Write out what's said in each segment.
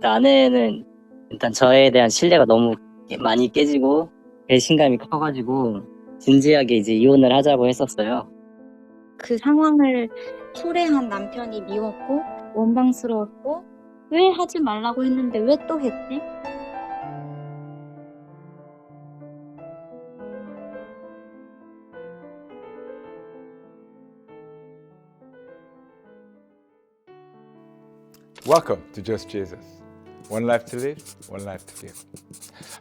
아내는 일단 저에 대한 신뢰가 너무 많이 깨지고 배신감이 커가지고 진지하게 이제 이혼을 하자고 했었어요. 그 상황을 초래한 남편이 미웠고 원망스러웠고 왜 하지 말라고 했는데 왜 또 했지? Welcome to Just Jesus. One life to live, one life to give.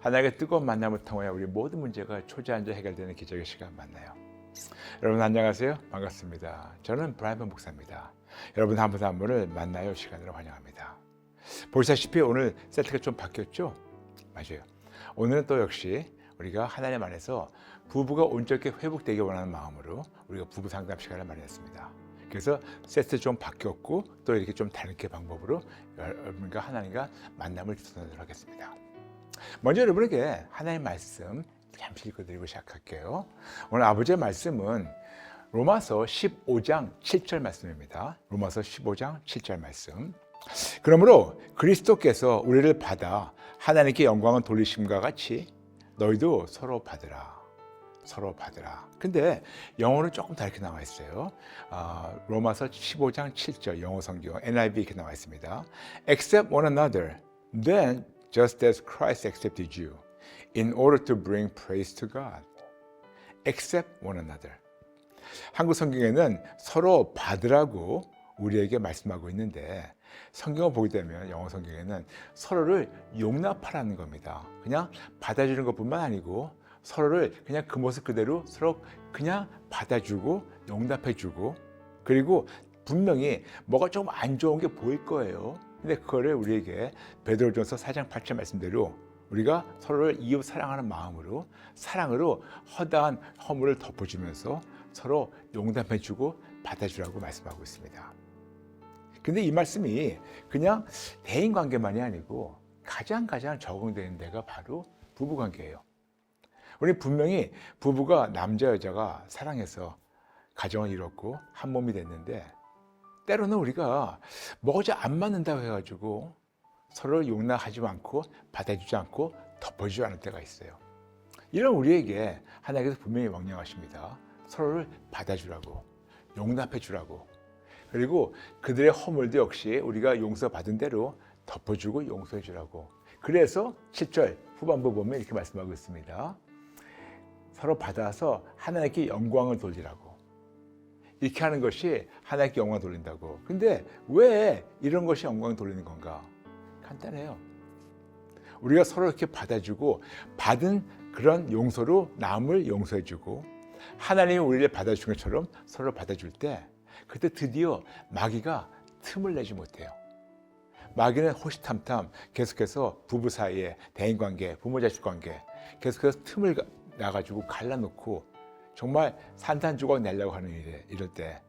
하나님의 뜨거운 만남을 통해 우리 모든 문제가 초자연적 해결되는 기적의 시간 만나요. 여러분 안녕하세요. 반갑습니다. 저는 브라이언 목사입니다. 여러분 한 분 한 분을 만나요 시간으로 환영합니다. 보시다시피 오늘 세트가 좀 바뀌었죠? 맞아요. 오늘은 또 역시 우리가 하나님 안에서 부부가 온전히 회복되기 원하는 마음으로 우리가 부부 상담 시간을 마련했습니다. 그래서 세트 좀 바뀌었고 또 이렇게 좀 다른 방법으로 여러분과 하나님과 만남을 주선하도록 하겠습니다. 먼저 여러분에게 하나님의 말씀 잠시 읽어드리고 시작할게요. 오늘 아버지의 말씀은 로마서 15장 7절 말씀입니다. 로마서 15장 7절 말씀. 그러므로 그리스도께서 우리를 받아 하나님께 영광을 돌리심과 같이 너희도 서로 받으라. 서로 받으라. 근데 영어는 조금 다르게 나와 있어요. 로마서 15장 7절 영어 성경 NIV 이렇게 나와 있습니다. Accept one another, then just as Christ accepted you, in order to bring praise to God. Accept one another. 한국 성경에는 서로 받으라고 우리에게 말씀하고 있는데 성경을 보게 되면 영어 성경에는 서로를 용납하라는 겁니다. 그냥 받아주는 것뿐만 아니고 서로를 그냥 그 모습 그대로 서로 그냥 받아주고 용납해주고 그리고 분명히 뭐가 좀 안 좋은 게 보일 거예요. 근데 그거를 우리에게 베드로전서 4장 8절 말씀대로 우리가 서로를 이웃 사랑하는 마음으로 사랑으로 허다한 허물을 덮어주면서 서로 용납해주고 받아주라고 말씀하고 있습니다. 근데 이 말씀이 그냥 대인관계만이 아니고 가장 적용되는 데가 바로 부부관계예요. 우리 분명히 부부가 남자 여자가 사랑해서 가정을 이뤘고 한 몸이 됐는데 때로는 우리가 뭐가 좀 안 맞는다고 해가지고 서로를 용납하지 않고 받아주지 않고 덮어주지 않을 때가 있어요. 이런 우리에게 하나님께서 분명히 명령하십니다. 서로를 받아주라고 용납해주라고 그리고 그들의 허물도 역시 우리가 용서받은 대로 덮어주고 용서해주라고. 그래서 7절 후반부 보면 이렇게 말씀하고 있습니다. 서로 받아서 하나님께 영광을 돌리라고. 이렇게 하는 것이 하나님께 영광을 돌린다고. 근데 왜 이런 것이 영광을 돌리는 건가? 간단해요. 우리가 서로 이렇게 받아주고 받은 그런 용서로 남을 용서해주고 하나님이 우리를 받아준 것처럼 서로 받아줄 때 그때 드디어 마귀가 틈을 내지 못해요. 마귀는 호시탐탐 계속해서 부부 사이에 대인관계, 부모자식관계 계속해서 틈을 나가지고 갈라놓고 정말 산산조각 내려고 하는 이럴 때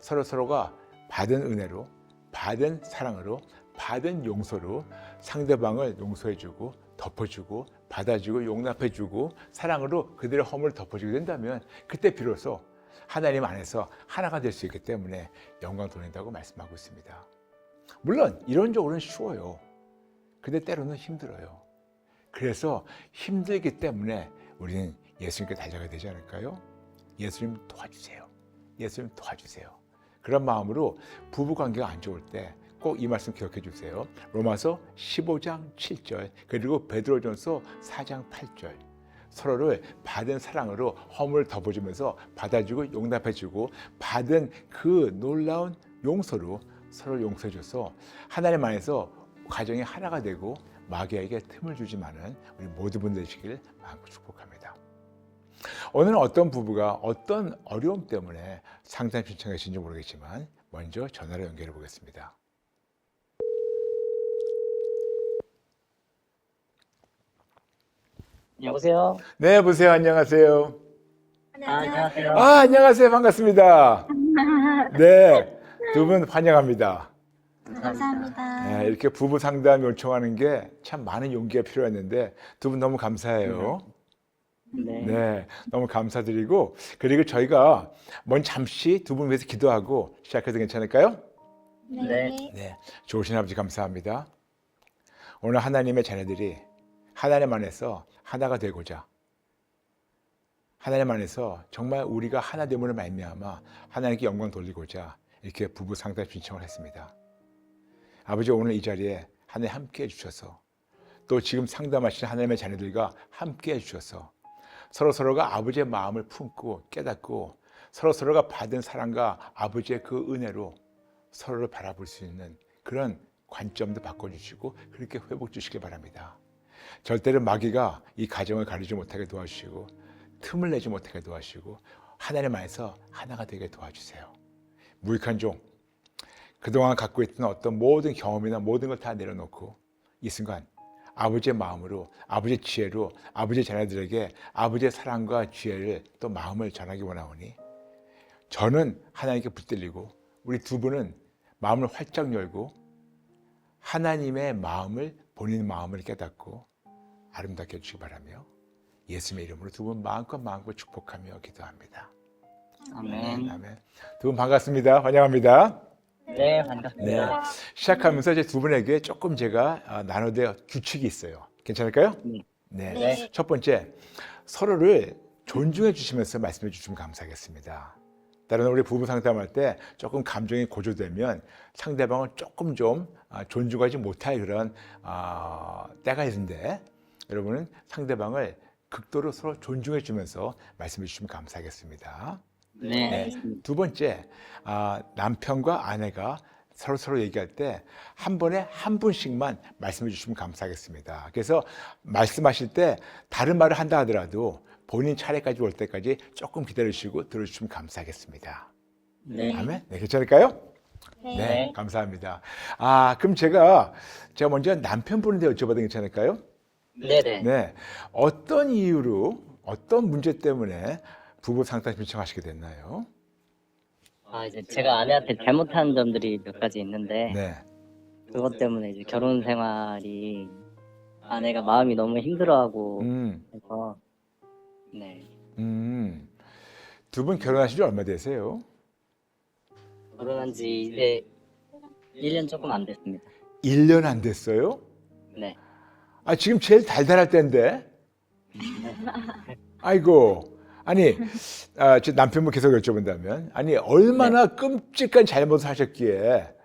서로가 받은 은혜로 받은 사랑으로 받은 용서로 상대방을 용서해주고 덮어주고 받아주고 용납해주고 사랑으로 그들의 허물을 덮어주게 된다면 그때 비로소 하나님 안에서 하나가 될 수 있기 때문에 영광 돌린다고 말씀하고 있습니다. 물론 이론적으로는 쉬워요. 근데 때로는 힘들어요. 그래서 힘들기 때문에 우리는 예수님께 달려가야 되지 않을까요? 예수님 도와주세요. 예수님 도와주세요. 그런 마음으로 부부관계가 안 좋을 때 꼭 이 말씀 기억해 주세요. 로마서 15장 7절 그리고 베드로전서 4장 8절 서로를 받은 사랑으로 허물을 덮어주면서 받아주고 용납해주고 받은 그 놀라운 용서로 서로를 용서해줘서 하나님 안에서 가정이 하나가 되고 마귀에게 틈을 주지만은 우리 모두 분들 되시길 마음껏 축복합니다. 오늘은 어떤 부부가 어떤 어려움 때문에 상담 신청하신지 모르겠지만 먼저 전화로 연결해 보겠습니다. 여보세요? 네, 보세요. 안녕하세요. 안녕하세요. 안녕하세요. 반갑습니다. 네, 두 분 환영합니다. 감사합니다. 네, 이렇게 부부 상담 요청하는 게 참 많은 용기가 필요했는데 두 분 너무 감사해요. 네. 네, 너무 감사드리고 그리고 저희가 먼저 잠시 두 분 위해서 기도하고 시작해도 괜찮을까요? 네. 네, 좋으신 아버지 감사합니다. 오늘 하나님의 자녀들이 하나님 안에서 하나가 되고자, 하나님 안에서 정말 우리가 하나됨으로 말미암아 하나님께 영광 돌리고자 이렇게 부부 상담 신청을 했습니다. 아버지, 오늘 이 자리에 하나님 함께 해주셔서, 또 지금 상담하시는 하나님의 자녀들과 함께 해주셔서 서로가 아버지의 마음을 품고 깨닫고 서로가 받은 사랑과 아버지의 그 은혜로 서로를 바라볼 수 있는 그런 관점도 바꿔주시고 그렇게 회복 주시기 바랍니다. 절대로 마귀가 이 가정을 가리지 못하게 도와주시고 틈을 내지 못하게 도와주시고 하나님 안에서 하나가 되게 도와주세요. 무익한 종, 그동안 갖고 있던 어떤 모든 경험이나 모든 걸 다 내려놓고 이 순간 아버지의 마음으로, 아버지의 지혜로 아버지의 자녀들에게 아버지의 사랑과 지혜를 또 마음을 전하기 원하오니, 저는 하나님께 붙들리고 우리 두 분은 마음을 활짝 열고 하나님의 마음을, 본인 마음을 깨닫고 아름답게 해주시기 바라며 예수님의 이름으로 두 분 마음껏 축복하며 기도합니다. 아멘. 아멘. 두 분 반갑습니다. 환영합니다. 네, 반갑습니다. 시작하면서 이제 두 분에게 조금 제가 나눠야 될 규칙이 있어요. 괜찮을까요? 네. 네. 첫 번째, 서로를 존중해 주시면서 말씀해 주시면 감사하겠습니다. 다른 우리 부부 상담할 때 조금 감정이 고조되면 상대방을 조금 좀 존중하지 못할 그런 때가 있는데, 여러분은 상대방을 극도로 서로 존중해 주면서 말씀해 주시면 감사하겠습니다. 네. 두 번째, 남편과 아내가 서로 얘기할 때 한 번에 한 분씩만 말씀해 주시면 감사하겠습니다. 그래서 말씀하실 때 다른 말을 한다 하더라도 본인 차례까지 올 때까지 조금 기다리시고 들어주시면 감사하겠습니다. 네. 아멘? 네, 괜찮을까요? 네. 네, 감사합니다. 그럼 제가 먼저 남편분한테 여쭤봐도 괜찮을까요? 네네. 네, 어떤 이유로, 어떤 문제 때문에 부부 상담 신청하시게 됐나요? 이제 제가 아내한테 잘못한 점들이 몇 가지 있는데, 네, 그것 때문에 이제 결혼 생활이 아내가 마음이 너무 힘들어하고 해서, 네. 두 분 결혼하신 지 얼마 되세요? 결혼한 지 이제 1년 조금 안 됐습니다. 1년 안 됐어요? 네. 지금 제일 달달할 때인데. 아이고, 아니, 제 남편분 계속 여쭤본다면, 얼마나 끔찍한 잘못을 하셨기에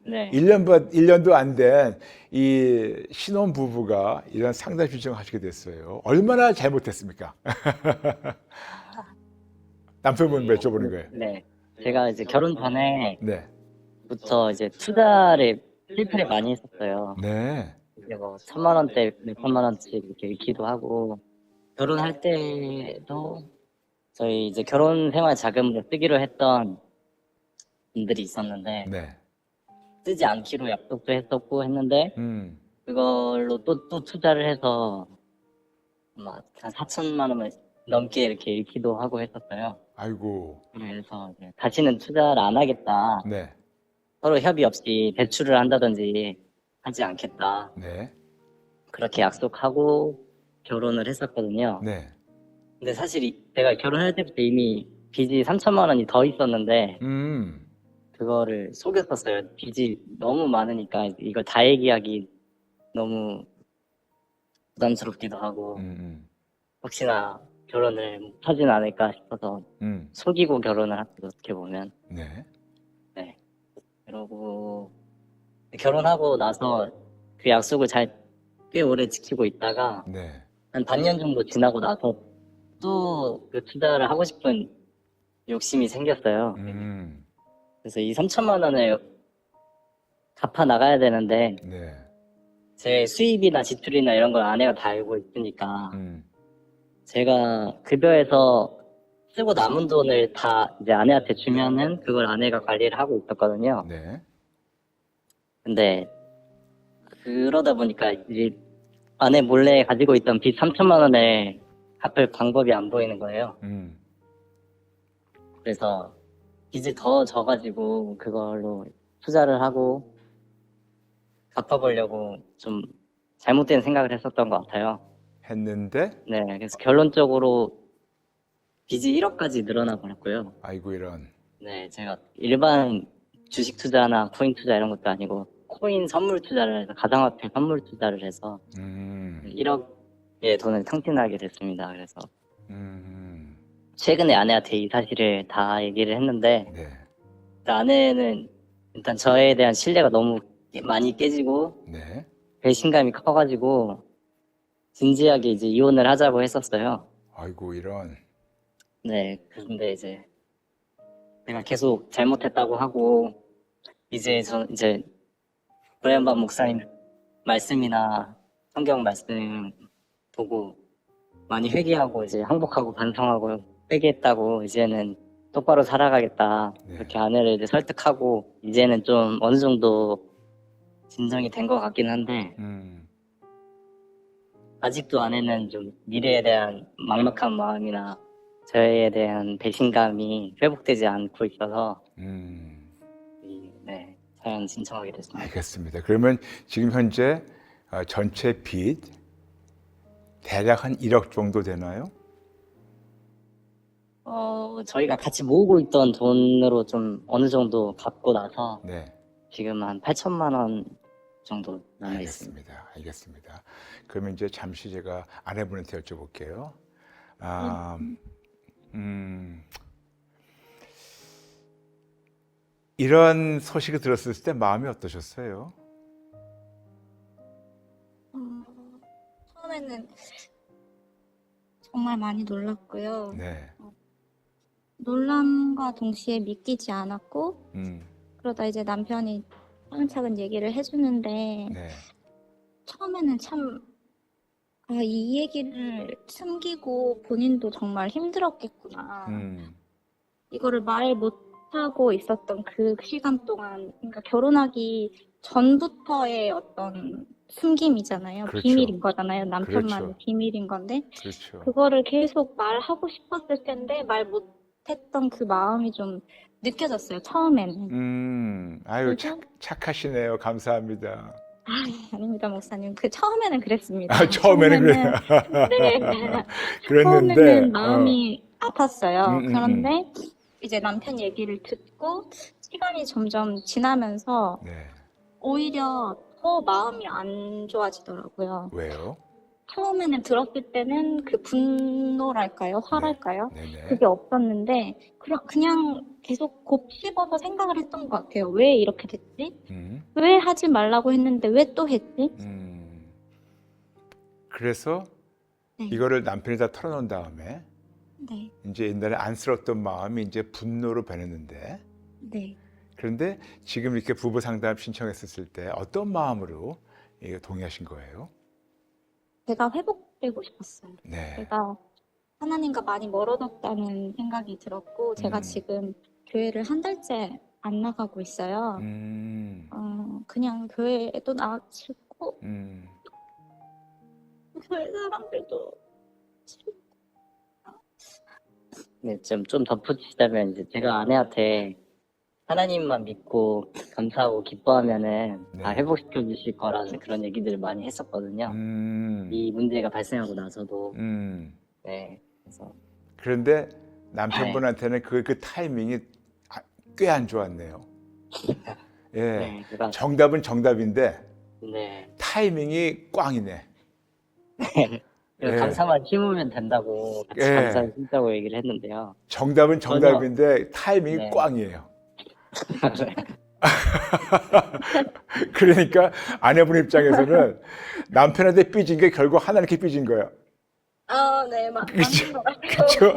네. 1년도 안 된 이 신혼 부부가 이런 상담 신청을 하시게 됐어요. 얼마나 잘못했습니까? 남편분 여쭤보는 거예요. 네. 제가 이제 결혼 네, 전에부터 이제 투자를 실패를 많이 했었어요. 네, 이제 뭐 1,000만 원대, 몇천만 원씩 이렇게 잃기도 하고, 결혼할 때도 저희 이제 결혼 생활 자금으로 쓰기로 했던 분들이 있었는데, 네, 쓰지 않기로 약속도 했었고 했는데, 그걸로 또 투자를 해서 막 한 4천만 원을 넘게 이렇게 잃기도 하고 했었어요. 아이고, 그래서 이제 다시는 투자를 안 하겠다. 네, 서로 협의 없이 대출을 한다든지 하지 않겠다. 네, 그렇게 약속하고 결혼을 했었거든요. 네, 근데 사실 제가 결혼할 때부터 이미 빚이 3천만 원이 더 있었는데 그거를 속였었어요. 빚이 너무 많으니까 이걸 다 얘기하기 너무 부담스럽기도 하고 혹시나 결혼을 못하진 않을까 싶어서 속이고 결혼을 했어요. 어떻게 보면. 네, 네. 그러고 결혼하고 나서 그 약속을 꽤 오래 지키고 있다가 네, 한 반년 정도 지나고 나서 또 그 투자를 하고 싶은 욕심이 생겼어요. 그래서 이 3천만 원을 갚아 나가야 되는데 네, 제 수입이나 지출이나 이런 걸 아내가 다 알고 있으니까 제가 급여에서 쓰고 남은 돈을 다 이제 아내한테 주면은 그걸 아내가 관리를 하고 있었거든요. 네, 근데 그러다 보니까 이제 아내 몰래 가지고 있던 빚 3천만 원을 갚을 방법이 안 보이는 거예요. 그래서 빚이 더 져가지고 그걸로 투자를 하고 갚아보려고 좀 잘못된 생각을 했었던 것 같아요. 했는데, 네, 그래서 결론적으로 빚이 1억까지 늘어나 버렸고요. 아이고 이런. 네, 제가 일반 주식 투자나 코인 투자 이런 것도 아니고 코인 선물 투자를 해서 가상화폐 선물 투자를 해서 1억의 돈을 탕진하게 됐습니다. 그래서 최근에 아내한테 이 사실을 다 얘기를 했는데 네. 아내는 일단 저에 대한 신뢰가 너무 많이 깨지고 네. 배신감이 커가지고 진지하게 이제 이혼을 하자고 했었어요. 아이고 이런. 네, 근데 이제 내가 계속 잘못했다고 하고 이제 브라이언 목사님 말씀이나 성경 말씀 보고 많이 회개하고 이제 항복하고 반성하고 회개했다고 이제는 똑바로 살아가겠다. 네. 그렇게 아내를 이제 설득하고 이제는 좀 어느 정도 진정이 된 것 같긴 한데 아직도 아내는 좀 미래에 대한 막막한 마음이나 저에 대한 배신감이 회복되지 않고 있어서 네, 사연 신청하게 됐습니다. 알겠습니다. 그러면 지금 현재 전체 빚 대략 한 1억 정도 되나요? 저희가 같이 모으고 있던 돈으로 좀 어느 정도 갚고 나서 네. 지금 한 8천만 원 정도 남아 있습니다. 알겠습니다. 그러면 이제 잠시 제가 아내분한테 여쭤볼게요. 이런 소식을 들었을 때 마음이 어떠셨어요? 처음에는 정말 많이 놀랐고요. 네. 놀람과 동시에 믿기지 않았고, 음, 그러다 이제 남편이 차근차근 얘기를 해주는데, 네. 처음에는 참, 이 얘기를 숨기고 본인도 정말 힘들었겠구나. 이거를 말 못하고 있었던 그 시간 동안, 그러니까 결혼하기 전부터의 어떤 숨김이잖아요. 그렇죠. 비밀인 거잖아요. 남편만의 그렇죠. 비밀인 건데, 그렇죠. 그거를 계속 말하고 싶었을 텐데, 말 못했던 그 마음이 좀 느껴졌어요, 처음에는. 아유, 그래서- 착하시네요. 감사합니다. 아닙니다, 목사님. 처음에는 그랬습니다. 처음에는 그래요. 네. 그랬는데, 처음에는 마음이 아팠어요. 음. 그런데 이제 남편 얘기를 듣고 시간이 점점 지나면서 네. 오히려 더 마음이 안 좋아지더라고요. 왜요? 처음에는 들었을 때는 그 분노랄까요? 화랄까요? 네네. 그게 없었는데 그냥 계속 곱씹어서 생각을 했던 것 같아요. 왜 이렇게 됐지? 왜 하지 말라고 했는데 왜 또 했지? 그래서 네. 이거를 남편이 다 털어놓은 다음에 네. 이제 옛날에 안쓰러웠던 마음이 이제 분노로 변했는데, 네. 그런데 지금 이렇게 부부 상담 신청했었을 때 어떤 마음으로 이거 동의하신 거예요? 제가 회복되고 싶었어요. 네. 제가 하나님과 많이 멀어졌다는 생각이 들었고, 제가 지금 교회를 한 달째 안 나가고 있어요. 그냥 교회에도 나가기 싫고, 교회 사람들도 싫고. 네, 좀 덧붙이자면 이제 제가 아내한테 하나님만 믿고 감사하고 기뻐하면은 다 네. 회복시켜 주실 거라는 그런 얘기들을 많이 했었거든요. 이 문제가 발생하고 나서도 네, 그래서 그런데 남편분한테는 그 타이밍이 꽤 안 좋았네요. 예. 네, 제가 정답은 정답인데 네, 타이밍이 꽝이네. 예. 감사만 심으면 된다고 같이 예. 감사를 심자고 얘기를 했는데요. 정답은 정답인데 타이밍이 네. 꽝이에요. 그러니까 아내분 입장에서는 남편한테 삐진 게 결국 하나님께 삐진 거야. 네, 그쵸? 맞는 것 같아요. 그렇죠?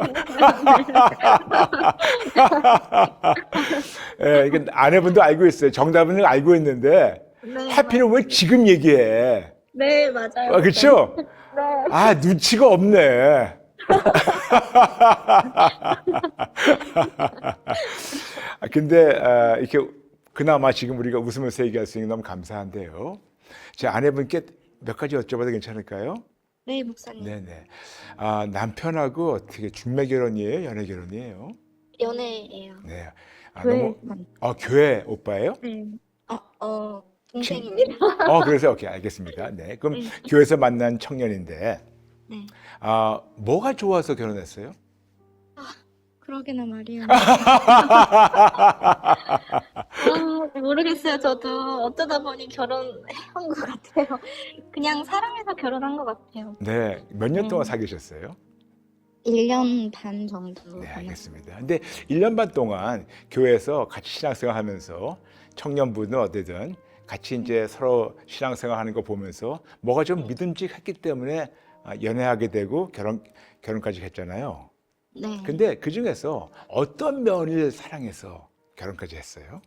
예, 이게 아내분도 알고 있어요. 정답은 알고 있는데 네, 하필은 왜 지금 얘기해? 네, 맞아요. 그렇죠? 네. 아, 눈치가 없네. 근데 이렇게 그나마 지금 우리가 웃으면서 얘기할 수 있는 게 너무 감사한데요. 제 아내분께 몇 가지 여쭤봐도 괜찮을까요? 네, 목사님. 네네. 남편하고 어떻게 중매 결혼이에요? 연애 결혼이에요? 연애예요. 네. 교회. 교회 오빠예요? 네. 동생입니다. 그래서 오케이, 알겠습니다. 네. 그럼 교회에서 만난 청년인데, 네. 뭐가 좋아서 결혼했어요? 그러게나 말이에요. 모르겠어요. 저도 어쩌다 보니 결혼한 것 같아요. 그냥 사랑해서 결혼한 것 같아요. 네, 몇 년 동안 사귀셨어요? 1년 반 정도. 네, 알겠습니다. 근데 1년 반 동안 교회에서 같이 신앙생활 하면서 청년부는 어디든 같이 이제 서로 신앙생활 하는 거 보면서 뭐가 좀 믿음직했기 때문에 연애하게 되고 결혼까지 했잖아요. 네. 근데 그 중에서 어떤 면을 사랑해서 결혼까지 했어요?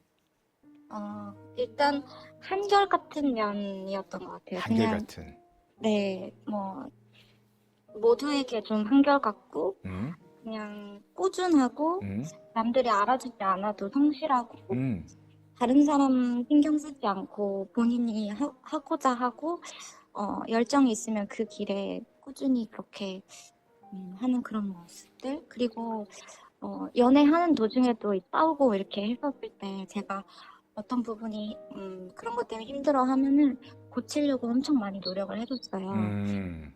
일단 한결같은 면이었던 것 같아요. 한결같은. 네, 뭐 모두에게 좀 한결같고 음, 그냥 꾸준하고 음, 남들이 알아주지 않아도 성실하고 음, 다른 사람 신경 쓰지 않고 본인이 하고자 하고 열정이 있으면 그 길에 꾸준히 그렇게 하는 그런 모습들. 그리고 연애하는 도중에도 싸우고 이렇게 했었을 때 제가 어떤 부분이 그런 것 때문에 힘들어 하면은 고치려고 엄청 많이 노력을 해줬어요.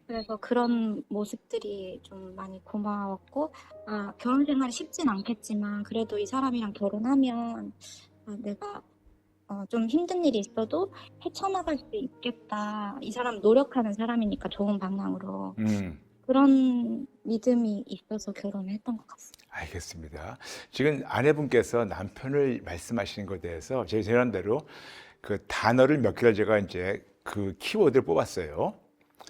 그래서 그런 모습들이 좀 많이 고마웠고, 결혼 생활이 쉽진 않겠지만 그래도 이 사람이랑 결혼하면 내가 좀 힘든 일이 있어도 헤쳐나갈 수 있겠다. 이 사람 노력하는 사람이니까 좋은 방향으로. 그런 믿음이 있어서 결혼했던 것 같습니다. 알겠습니다. 지금 아내분께서 남편을 말씀하시는 것에 대해서 제 제안대로 그 단어를 몇 개를 제가 이제 그 키워드를 뽑았어요.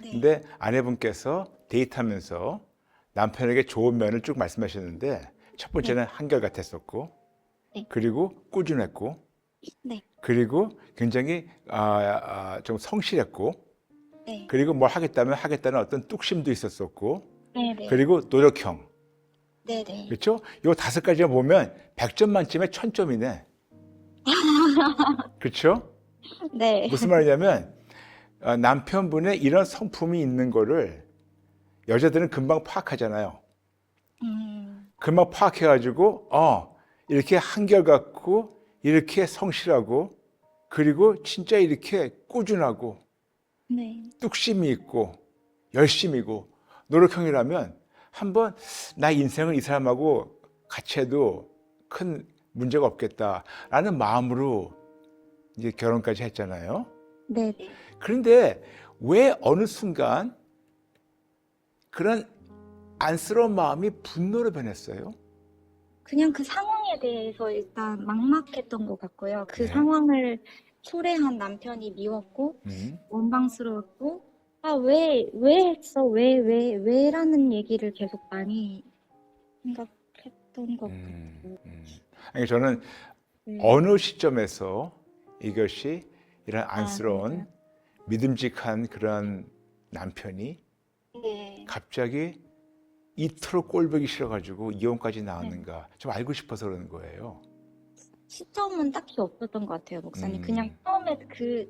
네. 근데 아내분께서 데이트하면서 남편에게 좋은 면을 쭉 말씀하셨는데 첫 번째는 한결같았었고, 네. 그리고 꾸준했고, 네. 그리고 굉장히 좀 성실했고, 네. 그리고 뭘 하겠다면 하겠다는 어떤 뚝심도 있었었고, 네네. 그리고 노력형. 네네. 그렇죠? 이 5가지만 보면 100점 만점에 1000점이네. 그렇죠? 네. 무슨 말이냐면 남편분의 이런 성품이 있는 거를 여자들은 금방 파악하잖아요. 금방 파악해가지고 이렇게 한결같고 이렇게 성실하고 그리고 진짜 이렇게 꾸준하고 네. 뚝심이 있고 열심이고 노력형이라면 한번 나 인생을 이 사람하고 같이 해도 큰 문제가 없겠다라는 마음으로 이제 결혼까지 했잖아요. 네네. 그런데 왜 어느 순간 그런 안쓰러운 마음이 분노로 변했어요? 그냥 그 상황에 대해서 일단 막막했던 것 같고요. 그 네. 상황을 초래한 남편이 미웠고, 원망스러웠고, 왜 했어? 왜라는 얘기를 계속 많이 생각했던 것 같고. 아니, 저는 네. 어느 시점에서 이것이 이런 안쓰러운 네. 믿음직한 그런 남편이 네. 갑자기 이토록 꼴보기 싫어가지고 이혼까지 나왔는가 좀 알고 싶어서 그러는 거예요. 시점은 딱히 없었던 것 같아요, 목사님. 그냥 처음에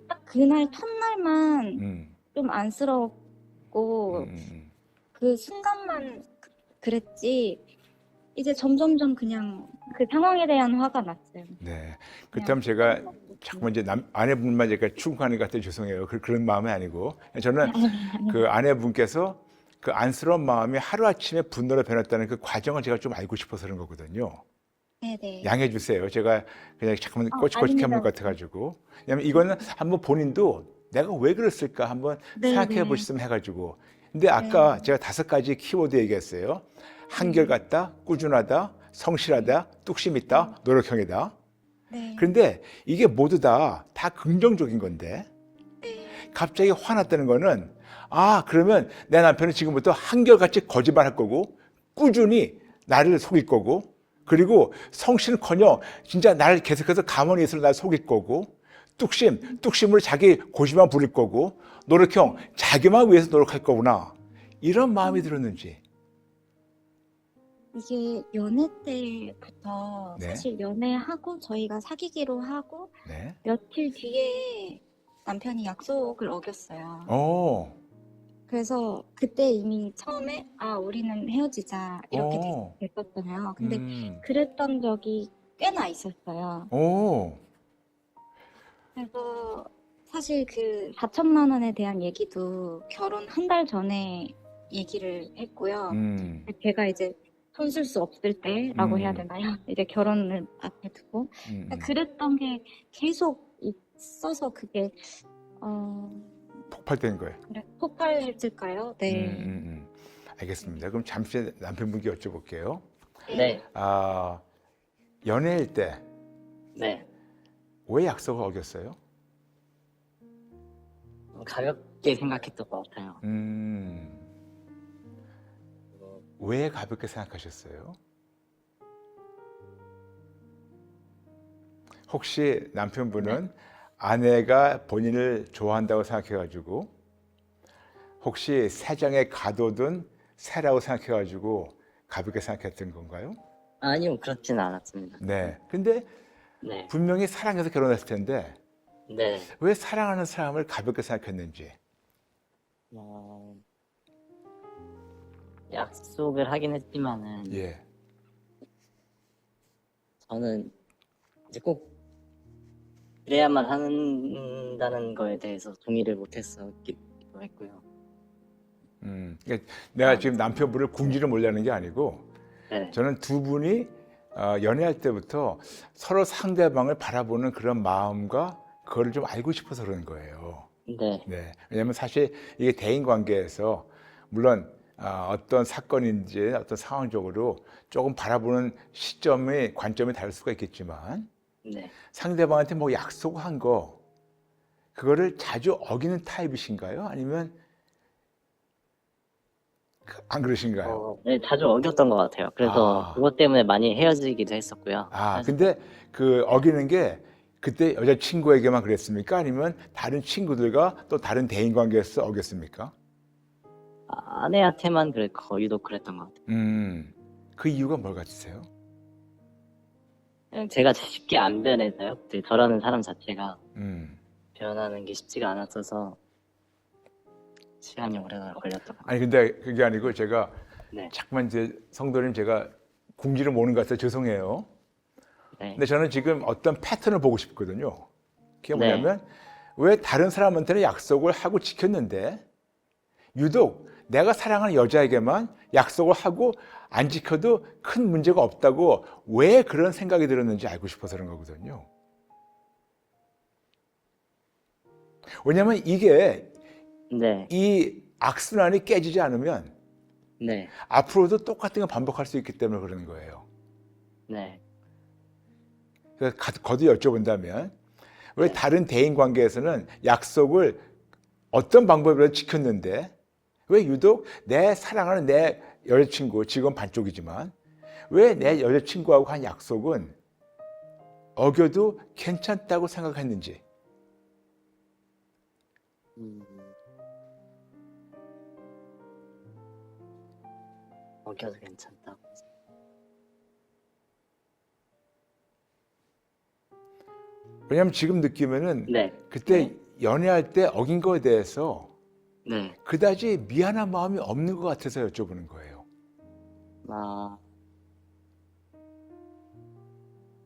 딱 그날 첫날만 좀 안쓰럽고 그 순간만 그랬지. 이제 점점점 그냥 그 상황에 대한 화가 났어요. 네. 그렇다면 제가 자꾸 이제 아내분만 제가 추궁하는 것 같아 죄송해요. 그런 마음이 아니고 저는 그 아내분께서 그 안쓰러운 마음이 하루아침에 분노로 변했다는 그 과정을 제가 좀 알고 싶어서 그런 거거든요. 네네. 양해해 주세요. 제가 그냥 잠깐만 꼬치꼬치 아닙니다. 캐물 같아가지고. 왜냐면 이거는 한번 본인도 내가 왜 그랬을까 한번 네, 생각해 네. 보셨으면 해가지고. 근데 아까 제가 5가지 키워드 얘기했어요. 한결같다, 꾸준하다, 성실하다, 뚝심 있다, 노력형이다. 네. 그런데 이게 모두 다 긍정적인 건데 갑자기 화났다는 거는 그러면 내 남편은 지금부터 한결같이 거짓말할 거고 꾸준히 나를 속일 거고 그리고 성실은커녕 진짜 나를 계속해서 가만히 있으러 날 속일 거고 뚝심으로 자기 고집만 부릴 거고 노력형 자기만 위해서 노력할 거구나 이런 마음이 들었는지. 이게 연애 때부터 네. 사실 연애하고 저희가 사귀기로 하고 네. 며칠 뒤에 남편이 약속을 어겼어요. 그래서 그때 이미 처음에 우리는 헤어지자 이렇게 됐었잖아요. 근데 그랬던 적이 꽤나 있었어요. 그래서 사실 그 4천만 원에 대한 얘기도 결혼 한 달 전에 얘기를 했고요. 제가 이제 손쓸 수 없을 때라고 해야 음. 되나요? 이제 결혼을 앞에 두고 그랬던 게 계속 있어서 그게 폭발된 거예요. 그래, 폭발했을까요? 네. 알겠습니다. 그럼 잠시 남편분께 여쭤볼게요. 네, 아, 연애일 때 네. 왜 약속을 어겼어요? 가볍게 생각했던 것 같아요. 왜 가볍게 생각하셨어요? 혹시 남편분은 아내가 본인을 좋아한다고 생각해가지고 혹시 새 장에 가둬둔 새라고 생각해가지고 가볍게 생각했던 건가요? 아니요, 그렇지는 않았습니다. 네. 근데 네, 분명히 사랑해서 결혼했을 텐데 네. 왜 사랑하는 사람을 가볍게 생각했는지. 어, 약속을 하긴 했지만은 예. 저는 이제 꼭 그래야만 한다는 거에 대해서 동의를 못했었기도 했고요. 그러니까 내가 지금 남편분을 궁지를 몰라는 게 아니고 네, 저는 두 분이 연애할 때부터 서로 상대방을 바라보는 그런 마음과 그거를 좀 알고 싶어서 그런 거예요. 네, 네. 왜냐하면 사실 이게 대인 관계에서 물론 어떤 사건인지 어떤 상황적으로 조금 바라보는 시점의 관점이 다를 수가 있겠지만 네. 상대방한테 뭐 약속한 거 그거를 자주 어기는 타입이신가요? 아니면 안 그러신가요? 네, 자주 어겼던 것 같아요. 그래서 그것 때문에 많이 헤어지기도 했었고요. 근데 그 어기는 게 그때 여자친구에게만 그랬습니까? 아니면 다른 친구들과 또 다른 대인 관계에서 어겼습니까? 아내한테만 거의도 그랬던 것 같아요. 그 이유가 뭘 같으세요? 제가 쉽게 안 변해서요. 저라는 사람 자체가 음. 변하는 게 쉽지가 않았어서 시간이 오래 걸렸던 것 같아요. 아니 근데 그게 아니고 제가 네, 자꾸만 이제 성도님 제가 궁지를 모는 것 같아서 죄송해요. 네, 근데 저는 지금 어떤 패턴을 보고 싶거든요. 그게 네. 뭐냐면 왜 다른 사람한테는 약속을 하고 지켰는데 유독 내가 사랑하는 여자에게만 약속을 하고 안 지켜도 큰 문제가 없다고 왜 그런 생각이 들었는지 알고 싶어서 그런 거거든요. 왜냐하면 이게 네, 이 악순환이 깨지지 않으면 네, 앞으로도 똑같은 걸 반복할 수 있기 때문에 그러는 거예요. 네. 그래서 거듭 여쭤본다면 왜 네. 다른 대인 관계에서는 약속을 어떤 방법으로 지켰는데 왜 유독 내 사랑하는 내 여자친구, 지금 반쪽이지만 왜 내 여자친구하고 한 약속은 어겨도 괜찮다고 생각했는지. 어겨도 괜찮다고. 왜냐하면 지금 느끼면은 네, 그때 연애할 때 어긴 거에 대해서 네. 그다지 미안한 마음이 없는 것 같아서 여쭤보는 거예요.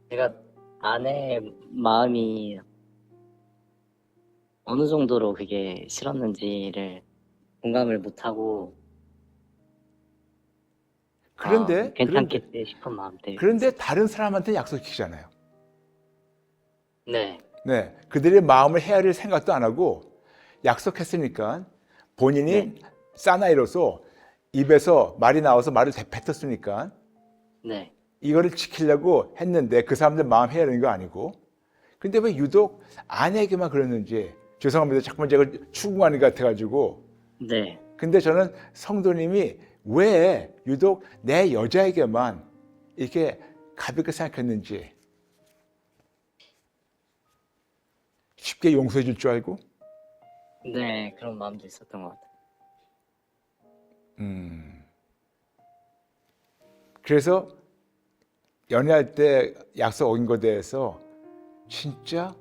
제가 아내의 마음이 어느 정도로 그게 싫었는지를 공감을 못하고 그런데 괜찮겠지 싶은 마음 때문에. 그런데 다른 사람한테 약속시키잖아요. 네, 네, 그들의 마음을 헤아릴 생각도 안 하고 약속했으니까 본인이 네. 사나이로서 입에서 말이 나와서 말을 뱉었으니까 네. 이거를 지키려고 했는데 그 사람들 마음 헤아리는 거 아니고 근데 왜 유독 아내에게만 그랬는지 죄송합니다. 자꾸만 제가 추궁하는 것 같아가지고 네. 근데 저는 성도님이 왜 유독 내 여자에게만 이렇게 가볍게 생각했는지 쉽게 용서해 줄 줄 알고 네, 그런 마음도 있었던 것 같아요. 그래서 연애할 때 약속 어긴 것에 대해서 진짜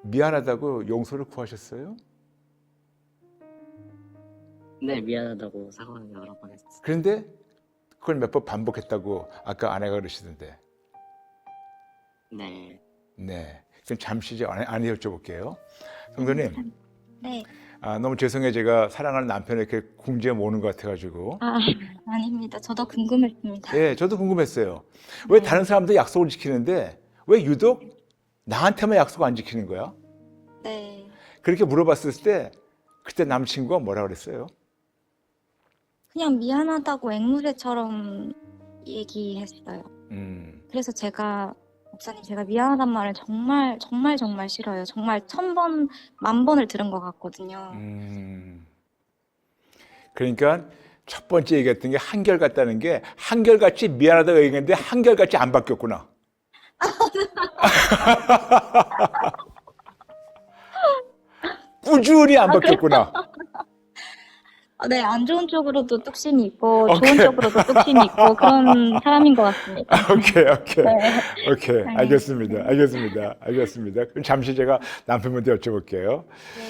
미안하다고 용서를 구하셨어요? 네, 미안하다고 사과를 여러 번 했어요. 그런데 그걸 몇 번 반복했다고 아까 아내가 그러시던데. 네. 네. 그럼 잠시 이제 아내 여쭤볼게요. 성도님, 네. 너무 죄송해요. 제가 사랑하는 남편을 이렇게 궁지에 모는 것 같아가지고. 아닙니다. 저도 궁금했습니다. 예, 저도 궁금했어요. 왜 네. 다른 사람들 약속을 지키는데 왜 유독 나한테만 약속 안 지키는 거야? 네. 그렇게 물어봤을 때 그때 남친구가 뭐라 그랬어요? 그냥 미안하다고 앵무새처럼 얘기했어요. 그래서 목사님, 제가 미안하단 말을 정말, 정말, 정말 싫어요. 정말 1000번, 10,000번을 들은 것 같거든요. 그러니까 첫 번째 얘기했던 게 한결같다는 게 한결같이 미안하다고 얘기했는데 한결같이 안 바뀌었구나. 꾸준히 안 바뀌었구나. 네, 안 좋은 쪽으로도 뚝심이 있고, 오케이. 좋은 쪽으로도 뚝심이 있고, 그런 사람인 것 같습니다. 오케이. 네. 오케이. 네. 알겠습니다. 그럼 잠시 제가 남편분한테 여쭤볼게요.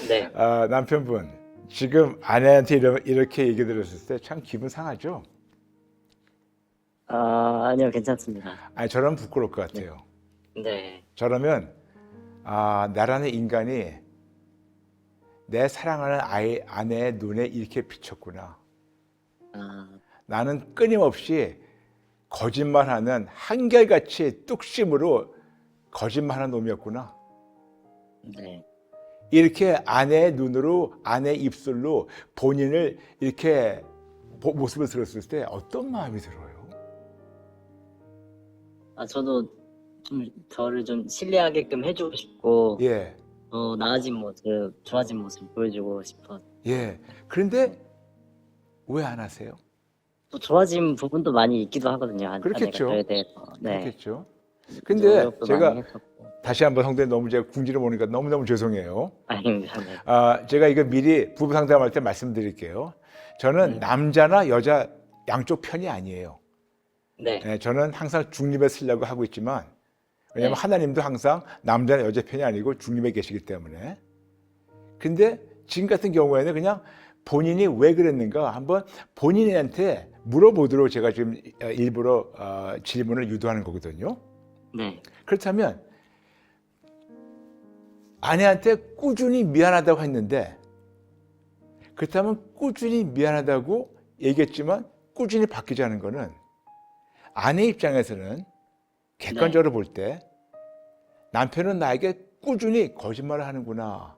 네. 남편분, 지금 아내한테 이렇게 얘기 들었을 때 참 기분 상하죠? 아니요, 괜찮습니다. 아니, 저라면 부끄러울 것 같아요. 네. 저라면, 나라는 인간이 내 사랑하는 아내의 눈에 이렇게 비쳤구나. 나는 끊임없이 거짓말하는 한결같이 뚝심으로 거짓말하는 놈이었구나. 네. 이렇게 아내의 눈으로, 아내의 입술로 본인을 이렇게 모습을 들었을 때 어떤 마음이 들어요? 저도 좀 저를 좀 신뢰하게끔 해주고 싶고, 예, 나아진 모습, 좋아진 모습 보여주고 싶어. 예. 그런데 왜 안 하세요? 또 좋아진 부분도 많이 있기도 하거든요. 아내가 그렇겠죠. 저에 대해서. 네. 그렇겠죠. 근데 노력도 제가 많이 했었고. 다시 한번 성도님 너무 제가 궁지를 모니까 너무너무 죄송해요. 아닙니다. 네. 제가 이거 미리 부부 상담할 때 말씀드릴게요. 저는 남자나 여자 양쪽 편이 아니에요. 네. 네, 저는 항상 중립에 서려고 하고 있지만 왜냐하면 네. 하나님도 항상 남자나 여자 편이 아니고 중립에 계시기 때문에. 근데 지금 같은 경우에는 그냥 본인이 왜 그랬는가 한번 본인한테 물어보도록 제가 지금 일부러 질문을 유도하는 거거든요. 네. 그렇다면 아내한테 꾸준히 미안하다고 했는데 그렇다면 꾸준히 미안하다고 얘기했지만 꾸준히 바뀌지 않은 거는 아내 입장에서는 객관적으로 볼 때 남편은 나에게 꾸준히 거짓말을 하는구나.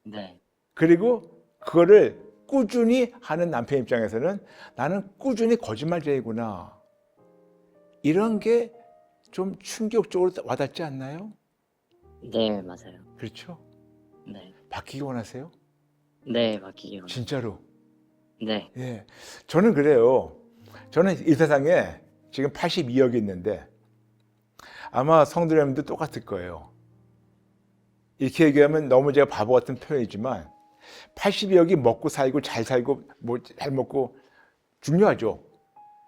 네. 그리고 그거를 꾸준히 하는 남편 입장에서는 나는 꾸준히 거짓말쟁이구나. 이런 게 좀 충격적으로 와닿지 않나요? 네, 맞아요. 그렇죠? 네. 바뀌기 원하세요? 네, 바뀌기 원해요. 진짜로. 네. 예. 저는 그래요. 저는 이 세상에 지금 82억이 있는데 아마 성도님도 똑같을 거예요. 이렇게 얘기하면 너무 제가 바보 같은 표현이지만 82억이 먹고 살고 잘 살고 뭐 잘 먹고 중요하죠.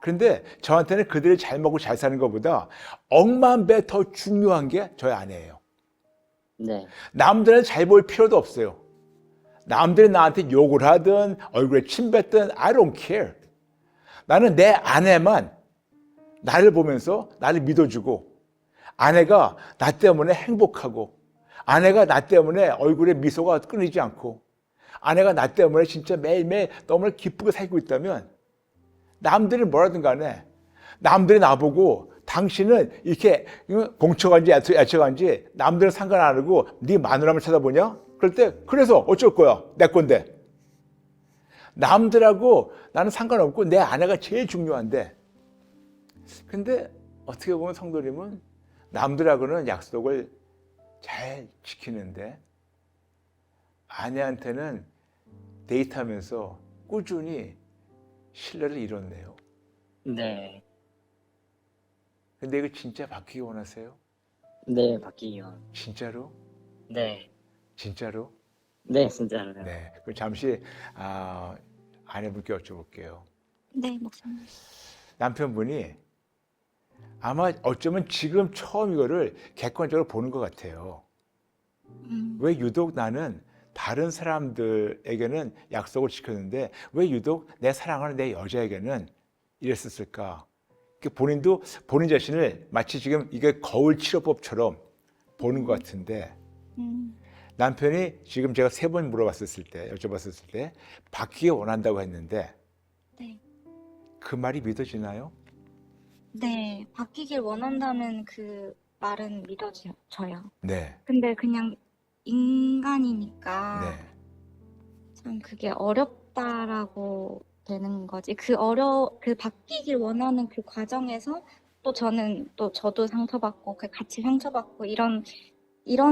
그런데 저한테는 그들이 잘 먹고 잘 사는 것보다 억만 배 더 중요한 게 저희 아내예요. 네. 남들은 잘 보일 필요도 없어요. 남들이 나한테 욕을 하든 얼굴에 침 뱉든 I don't care. 나는 내 아내만 나를 보면서 나를 믿어주고 아내가 나 때문에 행복하고 아내가 나 때문에 얼굴에 미소가 끊이지 않고 아내가 나 때문에 진짜 매일매일 너무 기쁘게 살고 있다면 남들이 뭐라든 간에 남들이 나보고 당신은 이렇게 봉쳐간지 애쳐간지 남들은 상관 안 하고 네 마누라만 쳐다보냐? 그럴 때 그래서 어쩔 거야? 내 건데. 남들하고 나는 상관없고 내 아내가 제일 중요한데 근데 어떻게 보면 성도님은 남들하고는 약속을 잘 지키는데 아내한테는 데이트하면서 꾸준히 신뢰를 잃었네요. 네. 근데 이거 진짜 바뀌기 원하세요? 네, 바뀌기 원. 진짜로? 네. 진짜로? 네, 진짜로요. 네. 그럼 잠시 아내분께 여쭤볼게요. 네, 목사님. 남편분이 아마 어쩌면 지금 처음 이거를 객관적으로 보는 것 같아요. 왜 유독 나는 다른 사람들에게는 약속을 지켰는데 왜 유독 내 사랑하는 내 여자에게는 이랬었을까? 본인도 본인 자신을 마치 지금 이게 거울 치료법처럼 보는 것 같은데 남편이 지금 제가 3번 여쭤봤을 때 바뀌기 원한다고 했는데 네. 그 말이 믿어지나요? 네, 바뀌길 원한다는 그 말은 믿어져요. 네. 근데 그냥 인간이니까 네. 참 그게 어렵다라고 되는 거지. 그 바뀌길 원하는 그 과정에서 또 저도 상처받고, 같이 상처받고, 이런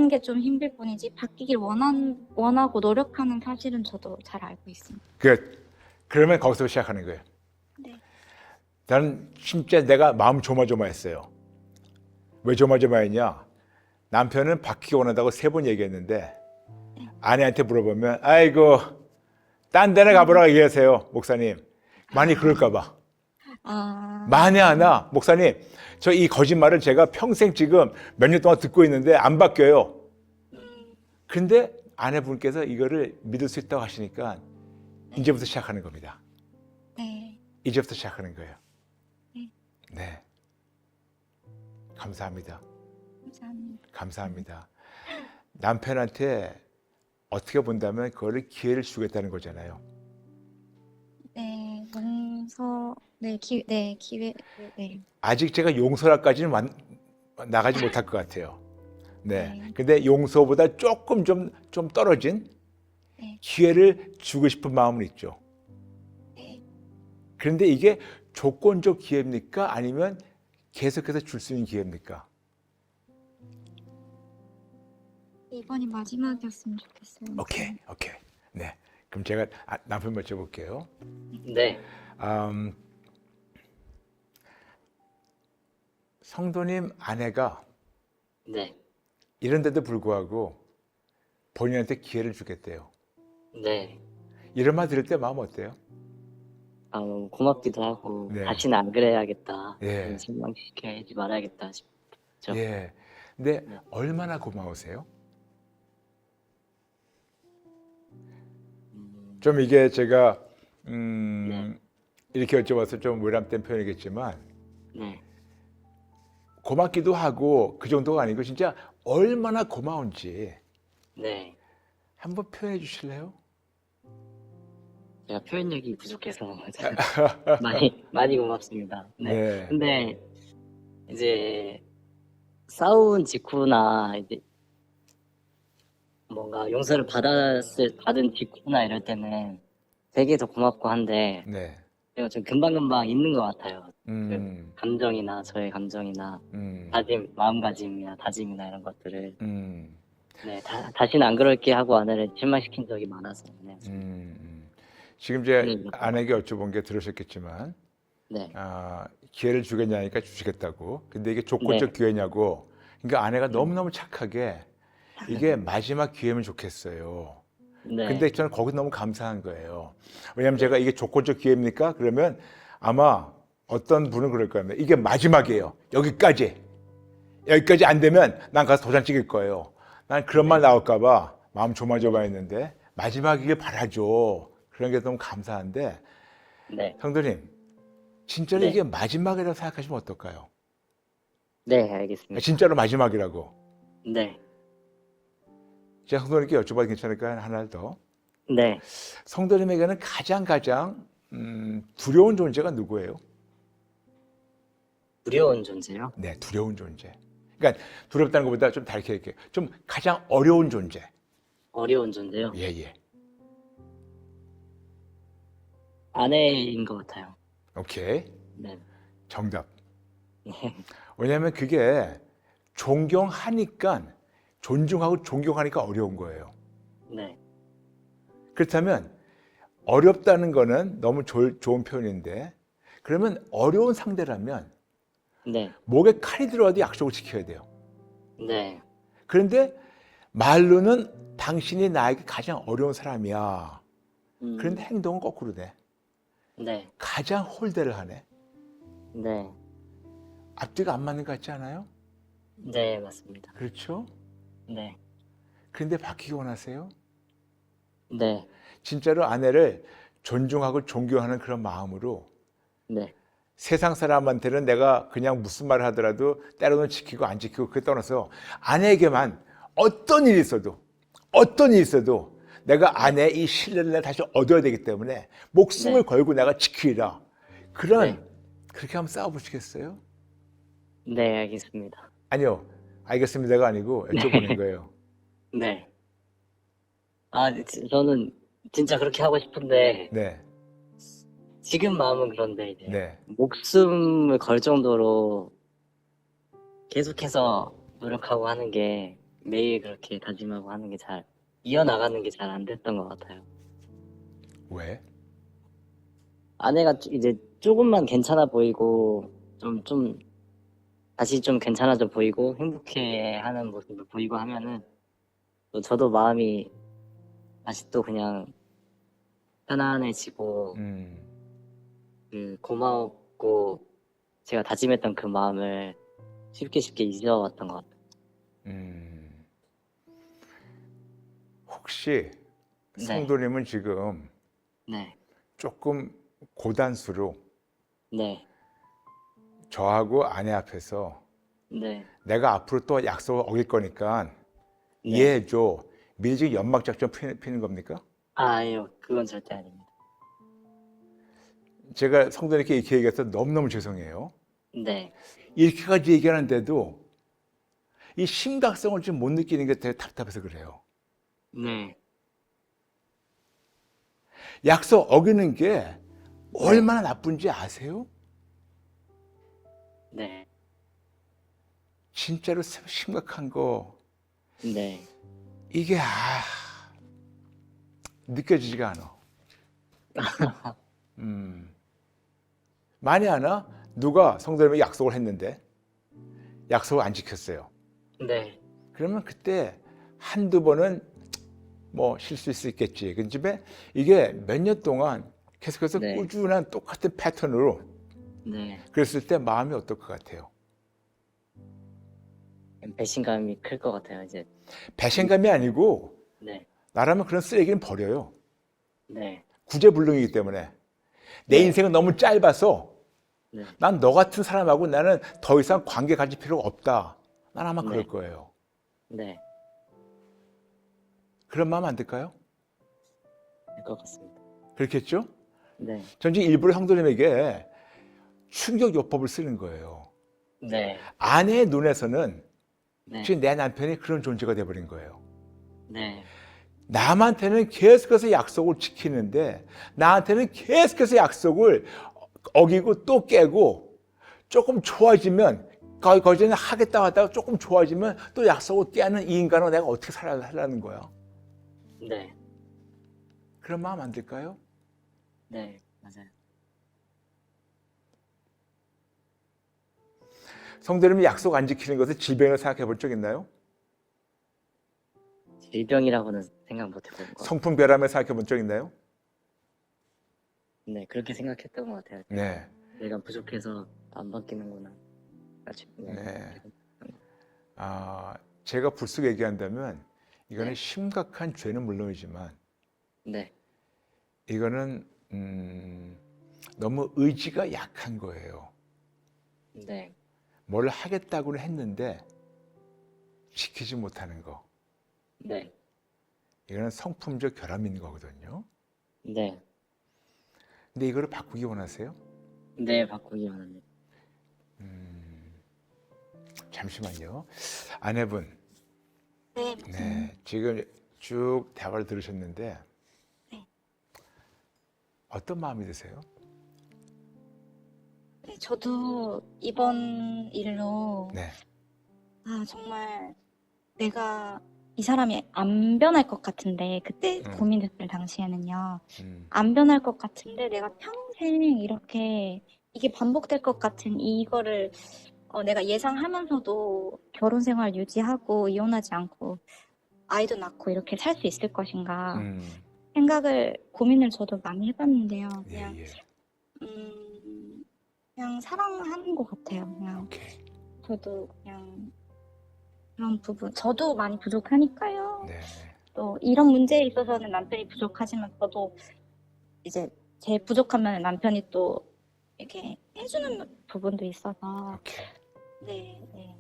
게 좀 힘들 뿐이지, 바뀌길 원하고 노력하는 사실은 저도 잘 알고 있습니다. 그러면 거기서 시작하는 거예요. 네. 나는 진짜 내가 마음 조마조마했어요. 왜 조마조마했냐? 남편은 바뀌기 원한다고 3번 얘기했는데 아내한테 물어보면 아이고 딴 데나 가보라고 얘기하세요, 목사님. 많이 그럴까 봐. 만에 하나 목사님, 저 이 거짓말을 제가 평생 지금 몇 년 동안 듣고 있는데 안 바뀌어요. 근데 아내분께서 이거를 믿을 수 있다고 하시니까 이제부터 시작하는 겁니다. 네. 이제부터 시작하는 거예요. 네. 네. 감사합니다. 감사합니다. 감사합니다. 남편한테 어떻게 본다면 그거를 기회를 주겠다는 거잖아요. 네, 기회, 네. 아직 제가 용서라까지는 나가지 못할 것 같아요. 네. 네. 근데 용서보다 조금 좀 떨어진 네. 기회를 주고 싶은 마음은 있죠. 네. 그런데 이게 조건적 기회입니까? 아니면 계속해서 줄 수 있는 기회입니까? 이번이 마지막이었으면 좋겠어요. 오케이. 네. 그럼 제가 남편 여쭤볼게요. 네. 성도님 아내가 네. 이런데도 불구하고 본인한테 기회를 주겠대요. 네. 이런 말 들을 때 마음 어때요? 너무 고맙기도 하고 네. 다시는 안 그래야겠다. 예. 실망시키지 말아야겠다 싶죠. 예. 근데 네. 얼마나 고마우세요? 좀 이게 제가 네. 이렇게 여쭤봐서 좀 외람된 표현이겠지만 네. 고맙기도 하고 그 정도가 아니고 진짜 얼마나 고마운지 네. 한번 표현해 주실래요? 제가 표현력이 부족해서 많이 고맙습니다. 네. 네. 근데 이제 싸운 직후나 이제 뭔가 용서를 받은 직후나 이럴 때는 되게 더 고맙고 한데 네. 제가 좀 금방금방 있는 것 같아요. 음, 감정이나 저의 감정이나 음, 마음가짐이나 다짐이나 이런 것들을 음, 네, 다시는 안 그럴게 하고 아내를 실망시킨 적이 많아서 네. 지금 제 네. 아내에게 여쭤본 게 들으셨겠지만 네. 기회를 주겠냐니까 주시겠다고. 근데 이게 조건적 기회냐고. 그러니까 아내가 너무너무 착하게 이게 마지막 기회면 좋겠어요. 네. 근데 저는 거기 너무 감사한 거예요. 왜냐하면 제가 이게 조건적 기회입니까? 그러면 아마 어떤 분은 그럴 거예요. 이게 마지막이에요. 여기까지 안 되면 난 가서 도장 찍을 거예요. 난 그런 말 나올까 봐 마음 조마조마했는데 마지막이길 바라죠. 그런 게 너무 감사한데 네. 성도님 진짜로 네. 이게 마지막이라고 생각하시면 어떨까요? 네, 알겠습니다. 진짜로 마지막이라고. 네. 제가 성도님께 여쭤봐도 괜찮을까요? 하나 더. 네. 성도님에게는 가장 두려운 존재가 누구예요? 두려운 존재요? 네, 두려운 존재. 그러니까 두렵다는 것보다 좀 다르게 얘기해요. 좀 가장 어려운 존재. 어려운 존재요? 예. 아내인 것 같아요. 오케이. 네. 정답. 왜냐하면 그게 존중하고 존경하니까 어려운 거예요. 네. 그렇다면 어렵다는 거는 너무 좋은 표현인데 그러면 어려운 상대라면 네. 목에 칼이 들어와도 약속을 지켜야 돼요. 네. 그런데 말로는 당신이 나에게 가장 어려운 사람이야. 그런데 행동은 거꾸로 돼. 네. 가장 홀대를 하네. 네. 앞뒤가 안 맞는 것 같지 않아요? 네, 맞습니다. 그렇죠? 네. 그런데 바뀌기 원하세요? 네. 진짜로 아내를 존중하고 존경하는 그런 마음으로 네. 세상 사람한테는 내가 그냥 무슨 말을 하더라도 때로는 지키고 안 지키고 그걸 떠나서 아내에게만 어떤 일이 있어도 어떤 일이 있어도 내가 아내의 이 신뢰를 다시 얻어야 되기 때문에 목숨을 네. 걸고 내가 지키리라. 그런 네. 그렇게 한번 싸워보시겠어요? 네, 알겠습니다. 아니요, 알겠습니다가 아니고 여쭤보는 거예요. 네. 저는 진짜 그렇게 하고 싶은데, 네, 지금 마음은 그런데 이제, 네. 목숨을 걸 정도로 계속해서 노력하고 하는 게, 매일 그렇게 다짐하고 하는 게 이어나가는 게 잘 안 됐던 것 같아요. 왜? 아내가 이제 조금만 괜찮아 보이고, 다시 좀 괜찮아져 보이고, 행복해 하는 모습을 보이고 하면은, 또 저도 마음이 다시 또 그냥 편안해지고, 고마웠고, 제가 다짐했던 그 마음을 쉽게 잊어왔던 것 같아요. 혹시 네. 성도님은 지금 네, 조금 고단수로 네, 저하고 아내 앞에서 네, 내가 앞으로 또 약속을 어길 거니까 네. 이해해줘. 미리 지금 연막작전 피는 겁니까? 아니요, 그건 절대 아닙니다. 제가 성도님께 이렇게 얘기해서 너무너무 죄송해요. 네, 이렇게까지 얘기하는데도 이 심각성을 좀 못 느끼는 게 되게 답답해서 그래요. 네, 약속 어기는 게 얼마나 나쁜지 아세요? 네, 진짜로 심각한 거 네, 이게 느껴지지가 않아. 만에 하나 누가 성도님에게 약속을 했는데 약속을 안 지켰어요. 네, 그러면 그때 한두 번은 뭐 실수일 수 있겠지. 그 집에 이게 몇 년 동안 계속해서 네. 꾸준한 똑같은 패턴으로 네. 그랬을 때 마음이 어떨 것 같아요? 배신감이 클 것 같아요, 이제. 배신감이 아니고 네, 나라면 그런 쓰레기는 버려요. 네, 구제불능이기 때문에 내 네. 인생은 너무 짧아서 네, 난 너 같은 사람하고 나는 더 이상 관계 가질 필요가 없다. 난 아마 그럴 네. 거예요. 네, 그런 마음 안 들까요? 될 것 같습니다. 그렇겠죠? 네, 전 지금 일부러 성도님에게 충격 요법을 쓰는 거예요. 네, 아내의 눈에서는 네, 지금 내 남편이 그런 존재가 돼버린 거예요. 네, 남한테는 계속해서 약속을 지키는데 나한테는 계속해서 약속을 어기고 또 깨고 조금 좋아지면 거기는 하겠다 하다가 조금 좋아지면 또 약속을 깨는 이 인간을 내가 어떻게 살아라는 거야. 네, 그런 마음 안 들까요? 네, 맞아요. 성도님이 약속 안 지키는 것을 질병으로 생각해 본 적 있나요? 질병이라고는 생각 못 해본 것 같아요. 성품 결함을 생각해 본 적 있나요? 네, 그렇게 생각했던 것 같아요. 네. 내가 부족해서 안 바뀌는구나. 네. 제가 불쑥 얘기한다면 이거는 네. 심각한 죄는 물론이지만 네, 이거는 너무 의지가 약한 거예요. 네, 뭘 하겠다고는 했는데 지키지 못하는 거. 네, 이거는 성품적 결함인 거거든요. 네, 근데 이거를 바꾸기 원하세요? 네, 바꾸기 원합니다. 잠시만요. 아내분, 네, 네, 지금 쭉 대화를 들으셨는데 네. 어떤 마음이 드세요? 네, 저도 이번 일로 네, 정말 내가 이 사람이 안 변할 것 같은데 그때 고민했을 당시에는요. 음, 안 변할 것 같은데 내가 평생 이렇게 이게 반복될 것 같은 이거를 내가 예상하면서도 결혼 생활 유지하고 이혼하지 않고 아이도 낳고 이렇게 살 수 있을 것인가 고민을 저도 많이 해봤는데요. 예, 그냥 예, 그냥 사랑하는 것 같아요. 그냥 오케이, 저도 그냥 그런 부분 저도 많이 부족하니까요. 네, 또 이런 문제에 있어서는 남편이 부족하지만 저도 이제 제 부족하면 남편이 또 이렇게 해주는 부분도 있어서 오케이. 네.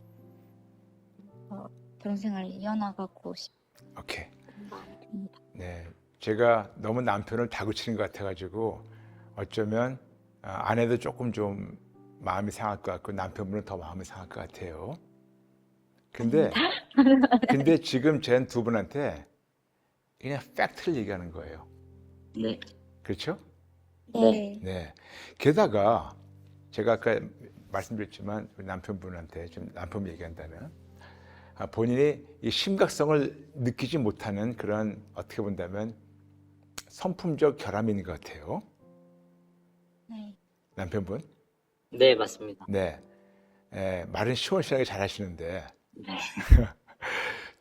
결혼 생활을 이어나가고 오케이. 그런 마음이 듭니다. 네, 제가 너무 남편을 다그치는 것 같아가지고 어쩌면 아내도 조금 좀 마음이 상할 것 같고 남편분은 더 마음이 상할 것 같아요. 근데 지금 쟨 두 분한테 그냥 팩트를 얘기하는 거예요. 네. 그렇죠? 네. 네. 게다가 제가 아까 말씀드렸지만 우리 남편분한테 좀 남편 얘기한다면 본인이 이 심각성을 느끼지 못하는 그런 어떻게 본다면 선품적 결함이 있는 것 같아요. 네. 남편분. 네, 맞습니다. 네. 말은 시원시원하게 잘 하시는데 네.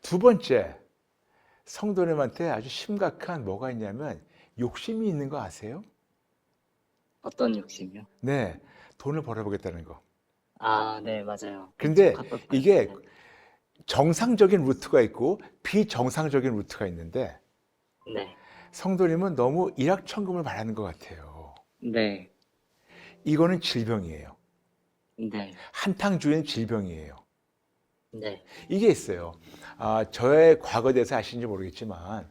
두 번째 성도님한테 아주 심각한 뭐가 있냐면 욕심이 있는 거 아세요? 어떤 욕심이요? 네. 돈을 벌어보겠다는 거. 아, 네, 맞아요. 근데 카톡 이게 봤는데. 정상적인 루트가 있고 비정상적인 루트가 있는데 네. 성도님은 너무 일확천금을 바라는 것 같아요. 네. 이거는 질병이에요. 네. 한탕주의는 질병이에요. 네. 이게 있어요. 저의 과거에 대해서 아시는지 모르겠지만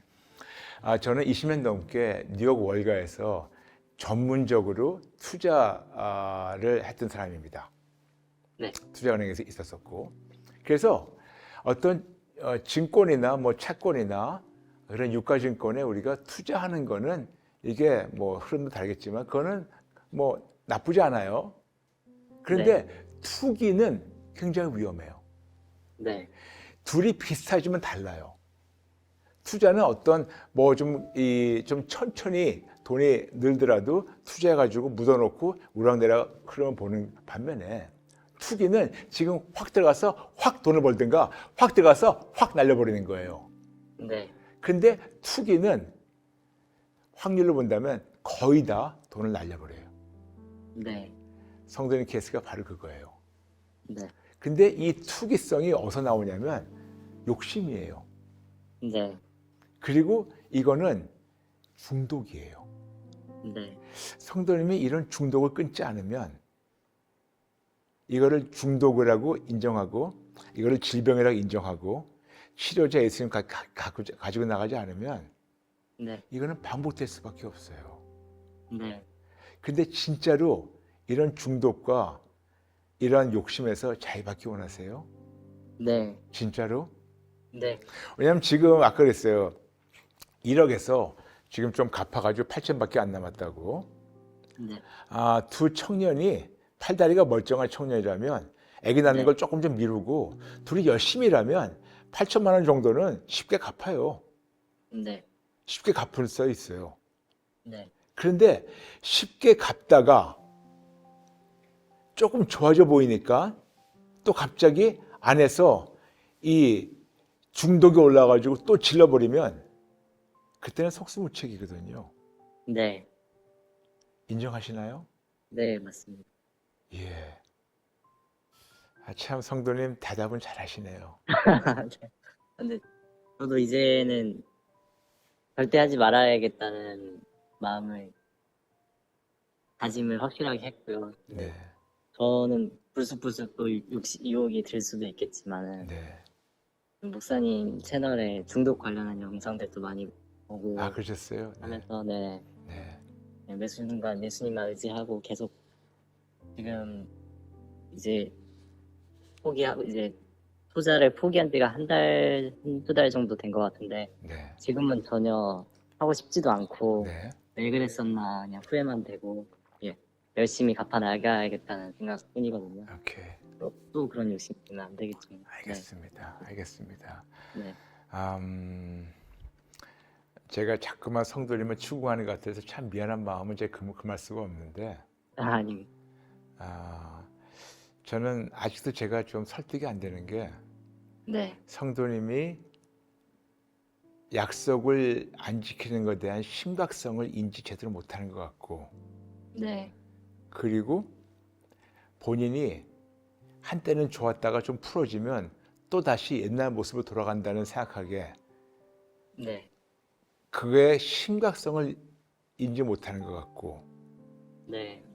저는 20년 넘게 뉴욕 월가에서 전문적으로 투자를 했던 사람입니다. 네. 투자은행에서 있었었고 그래서 어떤 증권이나 뭐 채권이나 그런 유가증권에 우리가 투자하는 거는 이게 뭐 흐름도 다르겠지만 그거는 뭐 나쁘지 않아요. 그런데 투기는 굉장히 위험해요. 네. 둘이 비슷하지만 달라요. 투자는 어떤 뭐 좀 천천히 돈이 늘더라도 투자해가지고 묻어놓고 우락내락 흐름을 보는 반면에 투기는 지금 확 들어가서 확 돈을 벌든가 확 들어가서 확 날려버리는 거예요. 네. 근데 투기는 확률로 본다면 거의 다 돈을 날려버려요. 네. 성도님 케이스가 바로 그거예요. 네. 근데 이 투기성이 어디서 나오냐면 욕심이에요. 네. 그리고 이거는 중독이에요. 네. 성도님이 이런 중독을 끊지 않으면 이거를 중독이라고 인정하고 이거를 질병이라고 인정하고 치료제 예수님 가지고 나가지 않으면 네. 이거는 반복될 수밖에 없어요. 네. 근데 진짜로 이런 중독과 이러한 욕심에서 자유받기 원하세요? 네. 진짜로? 네. 왜냐면 지금 아까 그랬어요. 1억에서 지금 좀 갚아가지고 8천밖에 안 남았다고. 네. 두 청년이 팔다리가 멀쩡한 청년이라면 아기 낳는 네. 걸 조금 좀 미루고 둘이 열심히 일하면 8천만 원 정도는 쉽게 갚아요. 네. 쉽게 갚을 수 있어요. 네. 그런데 쉽게 갚다가 조금 좋아져 보이니까 또 갑자기 안에서 이 중독이 올라가지고 또 질러버리면 그때는 속수무책이거든요. 네. 인정하시나요? 네, 맞습니다. 예. 참 성도님 대답은 잘하시네요. 네. 근데 저도 이제는 절대 하지 말아야겠다는 다짐을 확실하게 했고요. 네. 저는 불쑥불쑥 또 유혹이 들 수도 있겠지만은 네. 목사님 채널에 중독 관련한 영상들도 많이 보고 그러셨어요? 네. 하면서 네. 네. 매 순간 예수님만 의지하고 계속 지금 이제 포기하고 이제 투자를 포기한 지가 한두 달 정도 된 것 같은데 네. 지금은 전혀 하고 싶지도 않고 네. 왜 그랬었나 그냥 후회만 되고 열심히 갚아나가야겠다는 생각뿐이거든요. 오케이. 또 그런 욕심이 있으면 안 되겠지만. 알겠습니다. 알겠습니다. 네. 제가 자꾸만 성도님을 추구하는 것 같아서 참 미안한 마음은 제가 금할 수가 없는데 아닙니다. 저는 아직도 제가 좀 설득이 안 되는 게 네. 성도님이 약속을 안 지키는 것에 대한 심각성을 인지 제대로 못하는 것 같고 네. 그리고 본인이 한때는 좋았다가 좀 풀어지면 또 다시 옛날 모습으로 돌아간다는 생각하게 네. 그의 심각성을 인지 못하는 것 같고 네.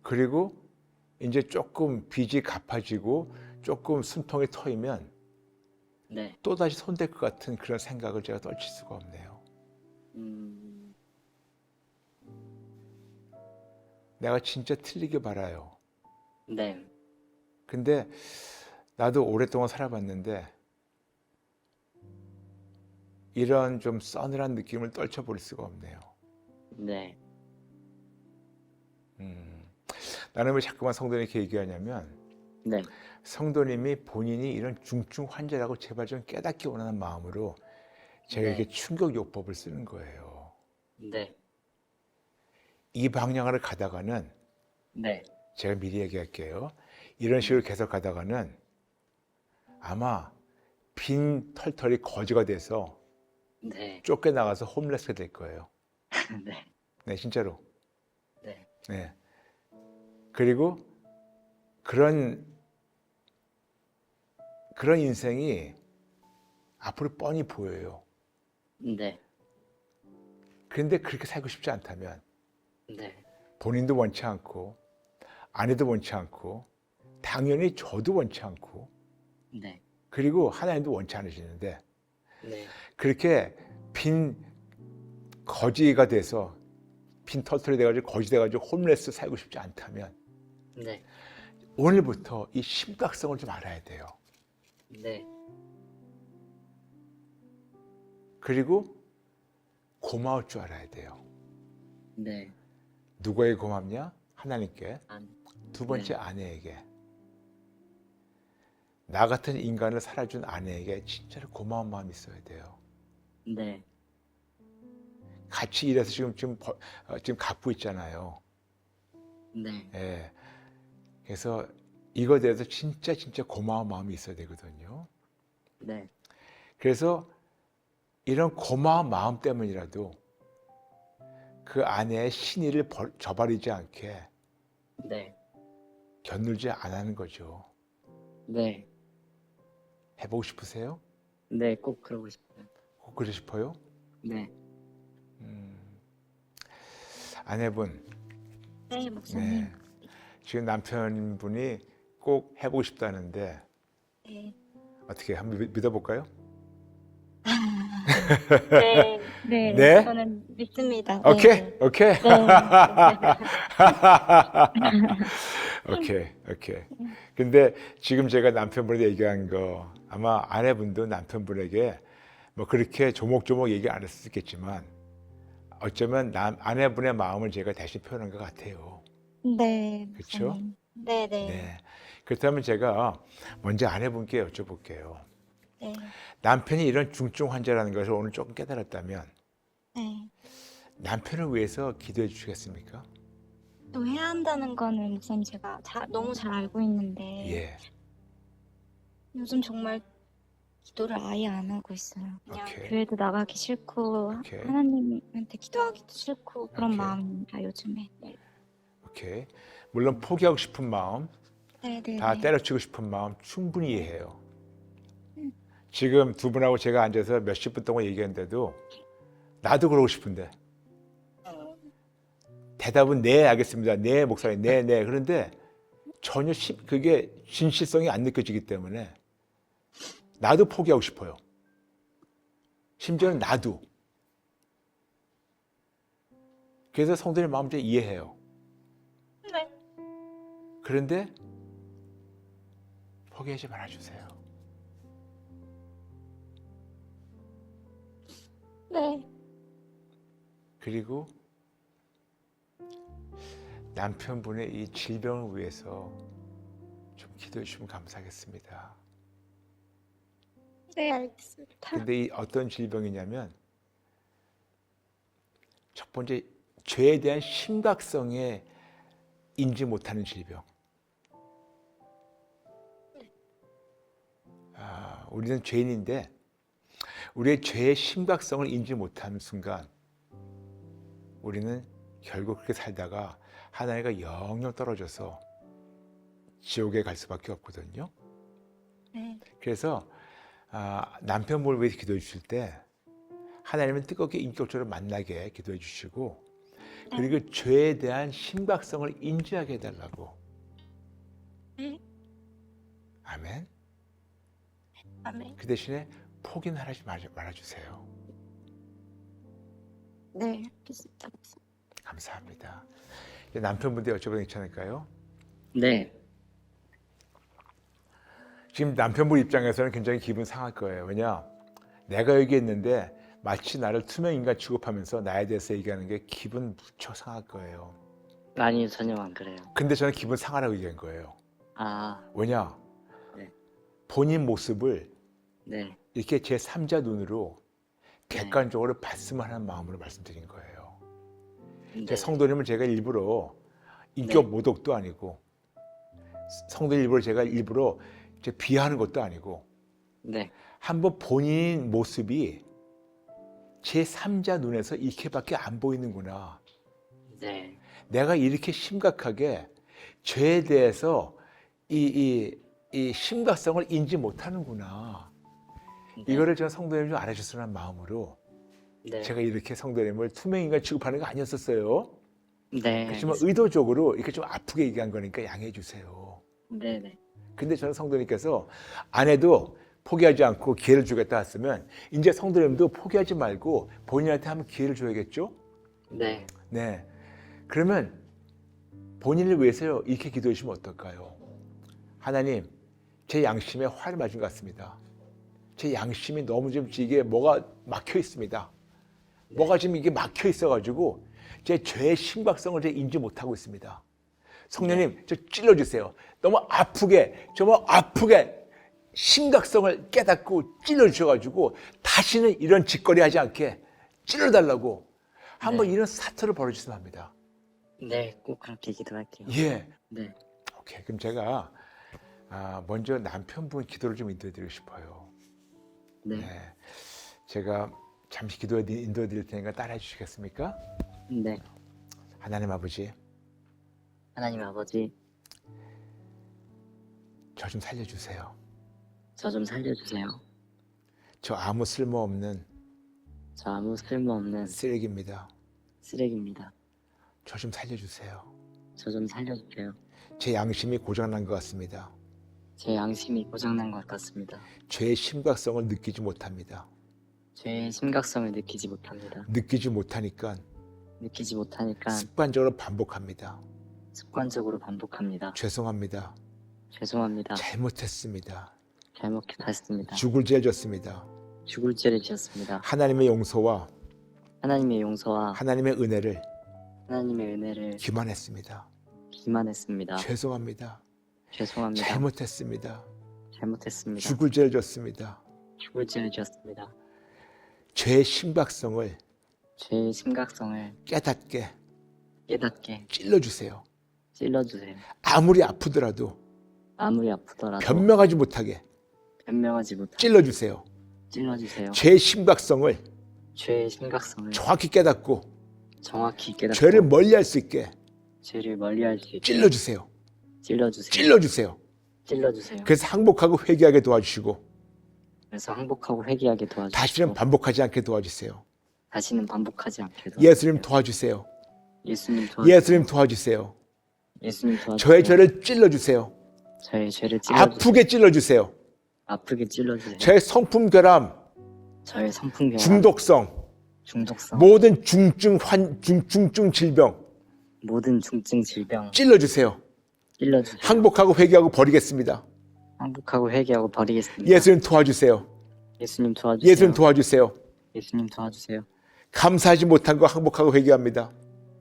그리고 이제 조금 빚이 갚아지고 조금 숨통이 트이면 네. 또다시 손댈 것 같은 그런 생각을 제가 떨칠 수가 없네요. 내가 진짜 틀리게 바라요. 네. 근데 나도 오랫동안 살아봤는데 이런 좀 서늘한 느낌을 떨쳐버릴 수가 없네요. 네. 나는 왜 자꾸만 성도님께 얘기하냐면 네. 성도님이 본인이 이런 중증 환자라고 제발 좀 깨닫기 원하는 마음으로 제가 네. 이렇게 충격요법을 쓰는 거예요. 네. 이 방향으로 가다가는 네. 제가 미리 얘기할게요. 이런 식으로 계속 가다가는 아마 빈 털털이 거지가 돼서 네. 쫓겨나가서 홈레스가 될 거예요. 네. 네, 진짜로. 네. 네. 그리고 그런 인생이 앞으로 뻔히 보여요. 네. 그런데 그렇게 살고 싶지 않다면 네. 본인도 원치 않고 아내도 원치 않고 당연히 저도 원치 않고 네. 그리고 하나님도 원치 않으시는데 네. 그렇게 빈 거지가 돼서 빈 털털이 돼가지고 거지 돼가지고 홈레스 살고 싶지 않다면 네. 오늘부터 이 심각성을 좀 알아야 돼요. 네. 그리고 고마울 줄 알아야 돼요. 네. 누구에게 고맙냐? 하나님께. 안. 두 번째 네. 아내에게. 나 같은 인간을 살아준 아내에게 진짜로 고마운 마음이 있어야 돼요. 네. 같이 일해서 지금 갖고 있잖아요. 네. 예. 그래서 이거에 대해서 진짜 고마운 마음이 있어야 되거든요. 네. 그래서 이런 고마운 마음 때문이라도 그 아내의 신의를 저버리지 않게 네. 견누지 안 하는 거죠. 네. 해보고 싶으세요? 네. 꼭 그러고 싶어요. 꼭 그러고 싶어요? 네. 아내분, 네, 목사님. 네. 지금 남편분이 꼭 해보고 싶다는데 네. 어떻게 한번 믿어볼까요? 네, 네, 네? 저는 믿습니다. 오케이, 네. 오케이, 네. 오케이. 근데 지금 제가 남편분한테 얘기한 거 아마 아내분도 남편분에게 뭐 그렇게 조목조목 얘기 안 했을 수 있겠지만 어쩌면 아내분의 마음을 제가 대신 표현한 것 같아요. 네, 그렇죠? 목사님. 네, 네. 네. 그렇다면 제가 먼저 아내분께 여쭤볼게요. 네. 남편이 이런 중증 환자라는 것을 오늘 조금 깨달았다면 네. 남편을 위해서 기도해 주시겠습니까? 또 해야 한다는 거는 목사님 제가 너무 잘 알고 있는데 예. 요즘 정말 기도를 아예 안 하고 있어요. 그냥 오케이. 교회도 나가기 싫고 오케이. 하나님한테 기도하기도 싫고 그런 오케이. 마음입니다, 요즘에. 네. 오케이. 물론 포기하고 싶은 마음, 네, 네. 다 네. 때려치고 싶은 마음 충분히 이해해요. 지금 두 분하고 제가 앉아서 몇십 분 동안 얘기했는데도 나도 그러고 싶은데 대답은 네, 알겠습니다. 네, 목사님, 네. 그런데 전혀 그게 진실성이 안 느껴지기 때문에 나도 포기하고 싶어요. 심지어는 나도. 그래서 성도님 마음 좀 이해해요. 네. 그런데 포기하지 말아주세요. 네. 그리고 남편분의 이 질병을 위해서 좀 기도해 주시면 감사하겠습니다. 네, 알겠습니다. 근데 이 어떤 질병이냐면 첫 번째 죄에 대한 심각성에 인지 못하는 질병. 우리는 죄인인데 우리의 죄의 심각성을 인지 못하는 순간 우리는 결국 그렇게 살다가 하나님과 영영 떨어져서 지옥에 갈 수밖에 없거든요. 네. 그래서 남편분을 위해서 기도해 주실 때 하나님은 뜨겁게 인격적으로 만나게 기도해 주시고 그리고 죄에 대한 심각성을 인지하게 해달라고. 네. 아멘. 아멘. 그 대신에 포기는 하지 말아주세요. 네, 알겠습니다. 감사합니다. 이제 남편분들 여쭤봐도 괜찮을까요? 네. 지금 남편분 입장에서는 굉장히 기분 상할 거예요. 왜냐? 내가 여기 있는데 마치 나를 투명 인간 취급하면서 나에 대해서 얘기하는 게 기분 무척 상할 거예요. 아니, 전혀 안 그래요. 근데 저는 기분 상하라고 얘기한 거예요. 아, 왜냐? 네. 본인 모습을 네. 이렇게 제 3자 눈으로 객관적으로 봤으면 하는 마음으로 말씀드린 거예요. 네. 제 성도님은 제가 일부러 인격 네. 모독도 아니고 성도님 제가 일부러 이제 비하하는 것도 아니고 네. 한번 본인 모습이 제 3자 눈에서 이렇게밖에 안 보이는구나. 네. 내가 이렇게 심각하게 죄에 대해서 이 심각성을 인지 못하는구나. 네. 이거를 저는 성도님 좀 알아주시는 하는 마음으로 네. 제가 이렇게 성도님을 투명인간 취급하는 거 아니었었어요. 네. 그렇지만 의도적으로 이렇게 좀 아프게 얘기한 거니까 양해해 주세요. 네네. 근데 저는 성도님께서 아내도 포기하지 않고 기회를 주겠다 했으면 이제 성도님도 포기하지 말고 본인한테 한번 기회를 줘야겠죠? 네. 네. 그러면 본인을 위해서 이렇게 기도해 주시면 어떨까요? 하나님, 제 양심에 화를 맞은 것 같습니다. 제 양심이 너무 좀 이게 뭐가 막혀 있습니다. 뭐가 지금 이게 막혀 있어가지고 제 죄의 심각성을 제가 인지 못하고 있습니다. 성령님, 저 찔러주세요. 너무 아프게, 정말 아프게 심각성을 깨닫고 찔러주셔가지고 다시는 이런 짓거리 하지 않게 찔러달라고 한번 네. 이런 사태를 벌여주시면 합니다. 네. 꼭 그렇게 기도할게요. 예. 네. 오케이. 그럼 제가 먼저 남편분 기도를 좀 인도해드리고 싶어요. 네. 네. 제가 잠시 기도에 인도해드릴 테니까 따라해 주시겠습니까? 네. 하나님 아버지, 하나님 아버지, 저 좀 살려주세요. 저 좀 살려주세요. 저 아무 쓸모없는 저 아무 쓸모없는 쓰레기입니다. 쓰레기입니다. 저 좀 살려주세요. 저 좀 살려주세요. 제 양심이 고장난 것 같습니다. 제 양심이 고장난 것 같습니다. 죄의 심각성을 느끼지 못합니다. 죄의 심각성을 느끼지 못합니다. 느끼지 못하니까 느끼지 못하니까 습관적으로 반복합니다. 습관적으로 반복합니다. 죄송합니다. 죄송합니다. 잘못했습니다. 잘못했습니다. 죽을 죄를 졌습니다. 죽을 죄를 지었습니다. 하나님의 용서와 하나님의 용서와 하나님의 은혜를 하나님의 은혜를 기만했습니다. 기만했습니다. 죄송합니다. 죄송합니다. 잘못했습니다. 잘못했습니다. 죽을 죄를 졌습니다. 죽을 죄를 지었습니다. 죄의 심각성을 죄의 심각성을 깨닫게 깨닫게 찔러주세요. 찔러주세요. 아무리 아프더라도 아무리 아프더라도 변명하지 못하게 변명하지 못하게 찔러주세요. 찔러주세요. 죄의 심각성을 죄의 심각성을 정확히 깨닫고 정확히 깨닫고 죄를 멀리할 수 있게 죄를 멀리할 수 있게 찔러주세요. 찔러주세요. 찔러주세요. 찔러주세요. 그래서 항복하고 회개하게 도와주시고 그래서 항복하고 회개하게 도와주시고 다시는 반복하지 않게 도와주세요. 다시는 반복하지 않게 도와주세요. 예수님 도와주세요. 예수님 도와주세요. 예수님 도와주세요. 예수님 도와주세요. 저의 죄를 찔러주세요. 저의 죄를 찔러주세요. 아프게 찔러주세요. 아프게 찔러주세요. 저의 성품 결함, 저의 성품결함, 중독성, 중독성, 모든 중증 질병 모든 중증 질병 찔러주세요. 찔러주세요. 항복하고 회개하고 버리겠습니다. 항복하고 회개하고 버리겠습니다. 예수님 도와주세요. 예수님 도와주세요. 예수님 도와주세요. 예수님 도와주세요. 감사하지 못한 거 항복하고 회개합니다.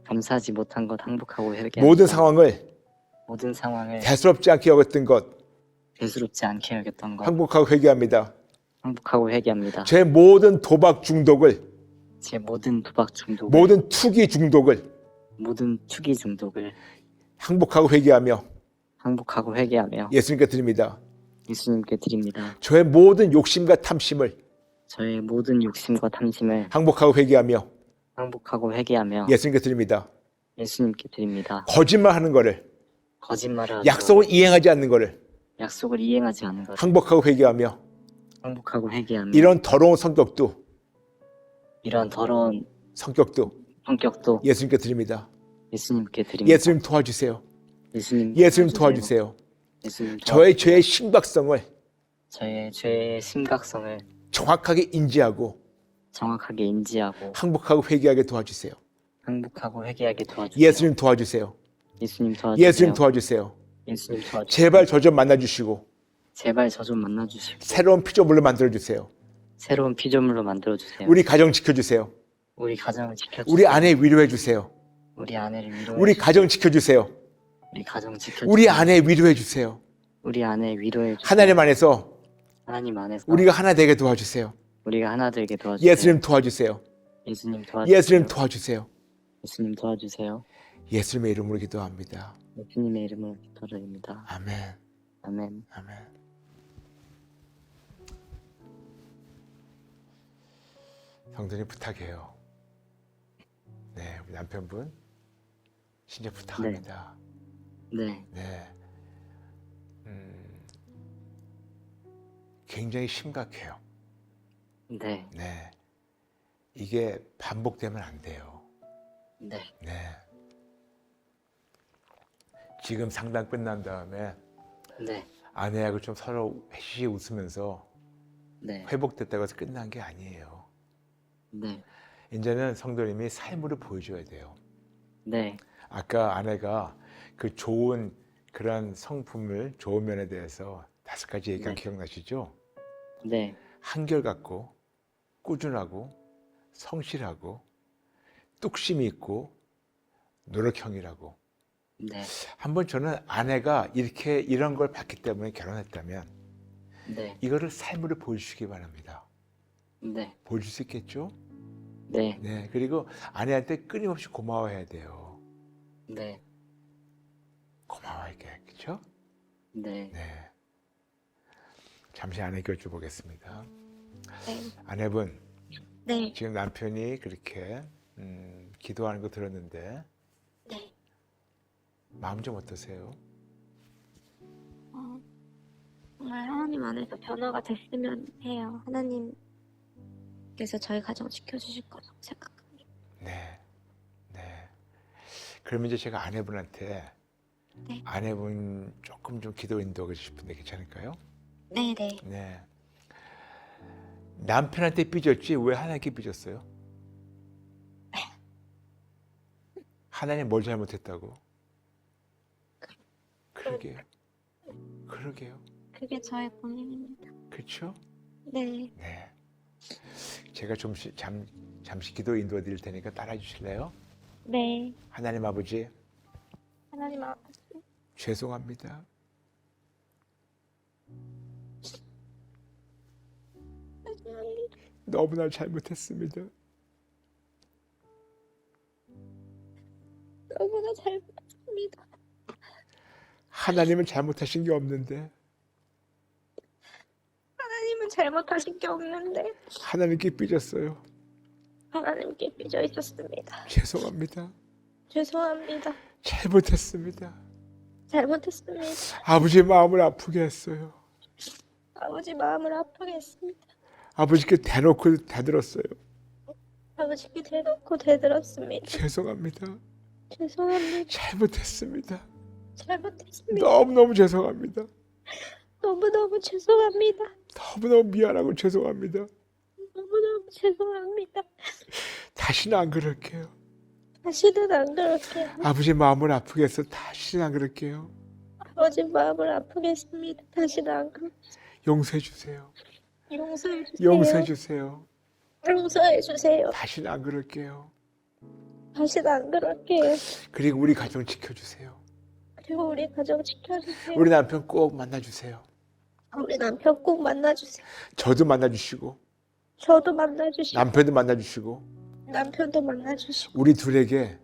감사하지 못한 것 항복하고 회개합니다. 모든 상황을 대수롭지 않게 여겼던 것 대수롭지 않게 여겼던 것 항복하고 회개합니다. 항복하고 회개합니다. 제 모든 도박 중독을, 제 모든 도박 중독을, 모든 투기 중독을 모든 투기 중독을 항복하고 회개하며 항복하고 회개하며 예수님께 드립니다. 예수님께 드립니다. 저의 모든 욕심과 탐심을 저의 모든 욕심과 탐심을 항복하고 회개하며 항복하고 회개하며 예수님께 드립니다. 예수님께 드립니다. 거짓말하는 거를, 거짓말을 하고 약속을 이행하지 않는 거를 약속을 이행하지 않은 것 항복하고 회개하며 항복하고 회개하며 이런 더러운 성격도 더러운 성격도 예수님께 드립니다. 예수님께 드립니다. 예수님 도와주세요. 예수님 예수님 도와주세요. 예수님 저의 죄의 심각성을 저의 죄의 심각성을 정확하게 인지하고 정확하게 인지하고 항복하고 회개하게 도와주세요. 행복하고 회개하게 도와주세요. 예수님 도와주세요. 예수님 도와주세요. 예수님 도와주세요. 예수님 도와주세요. 제발 저 좀 만나주시고 제발 저 좀 만나주시고 새로운 피조물로 만들어주세요. 새로운 피조물로 만들어주세요. 우리 가정 지켜주세요. 우리 가정을 지켜주세요. 우리 아내 위로해주세요. 우리 아내를 위로해 우리 주세요. 가정 지켜주세요. 우리 가정 지켜주세요. 우리 아내 위로해주세요. 우리 아내 위로해 주세요. 하나님 안에서 하나님 안에서 우리가 하나 되게 도와주세요. 우리가 하나 되게 도와주세요. 예수님 도와주세요. 예수님 도와주세요. 예수님 도와주세요. 예수님 도와주세요. 예수님의 이름으로 기도합니다. 예수님의 이름으로 기도드립니다. 아멘. 아멘. 아멘. 성도님 부탁해요. 네, 우리 남편분 진짜 부탁합니다. 네. 네. 굉장히 심각해요. 네. 네. 이게 반복되면 안 돼요. 네. 네. 지금 상담 끝난 다음에 네. 아내하고 좀 서로 회시시 웃으면서 네. 회복됐다고 해서 끝난 게 아니에요. 네. 이제는 성도님이 삶으로 보여줘야 돼요. 네. 아까 아내가 그 좋은 그런 성품을 좋은 면에 대해서 5가지 얘기한 네. 기억나시죠? 네. 한결같고 꾸준하고 성실하고 뚝심이 있고 노력형이라고. 네. 한번 저는 아내가 이렇게 이런 걸 봤기 때문에 결혼했다면 네. 이거를 삶으로 보여주시기 바랍니다. 네. 보여줄 수 있겠죠? 네. 네. 그리고 아내한테 끊임없이 고마워해야 돼요. 네. 고마워할게. 그렇죠? 네. 네. 잠시 아내 곁을 보겠습니다. 네. 아내분, 네. 지금 남편이 그렇게 기도하는 거 들었는데 네. 마음 좀 어떠세요? 정말 하나님 안에서 변화가 됐으면 해요. 하나님께서 저희 가정 지켜주실 거라고 생각합니다. 네. 네. 그러면 이제 제가 아내분한테 네. 아내분 조금 좀 기도 인도하고 싶은데 괜찮을까요? 네네. 네. 남편한테 삐졌지 왜 하나님께 삐졌어요? 하나님 뭘 잘못했다고? 그러게요. 그러게요. 그게 저의 고민입니다. 그렇죠? 네. 네. 제가 잠시 기도 인도해 드릴 테니까 따라해 주실래요? 네. 하나님 아버지, 하나님 아버지. 죄송합니다. 너무나 잘못했습니다. 너무나 잘못했습니다. 하나님은 잘못하신 게 없는데 하나님은 잘못하신 게 없는데 하나님께 삐졌어요. 하나님께 삐져 있었습니다. 죄송합니다. 죄송합니다. 잘못했습니다. 잘못했습니다. 아버지 마음을 아프게 했어요. 아버지 마음을 아프게 했습니다. 아버지께 대놓고 대들었어요. 아버지께 대놓고 대들었습니다. 죄송합니다. 죄송합니다. 잘못했습니다. 잘못했습니다. 너무너무 죄송합니다. 너무너무 죄송합니다. 너무너무 미안하고 죄송합니다. 너무너무 죄송합니다. 다시는 안 그럴게요. 다시는 안 그럴게요. 아버지 마음을 아프게 해서 다시는 안 그럴게요. 아버지 마음을 아프게 했습니다. 다시는 안 그럴게요. 용서해 주세요. 용서해 주세요. 용서해 주세요. 용서해 주세요. 다시는 안 그럴게요. 다시는 안 그럴게요. 그리고 우리 가정 지켜주세요. 그리고 우리 가정 지켜주세요. 우리 남편 꼭 만나주세요. 우리 남편 꼭 만나주세요. 저도 만나주시고 저도 만나주시고 남편도 만나주시고 남편도 만나주시고 우리 둘에게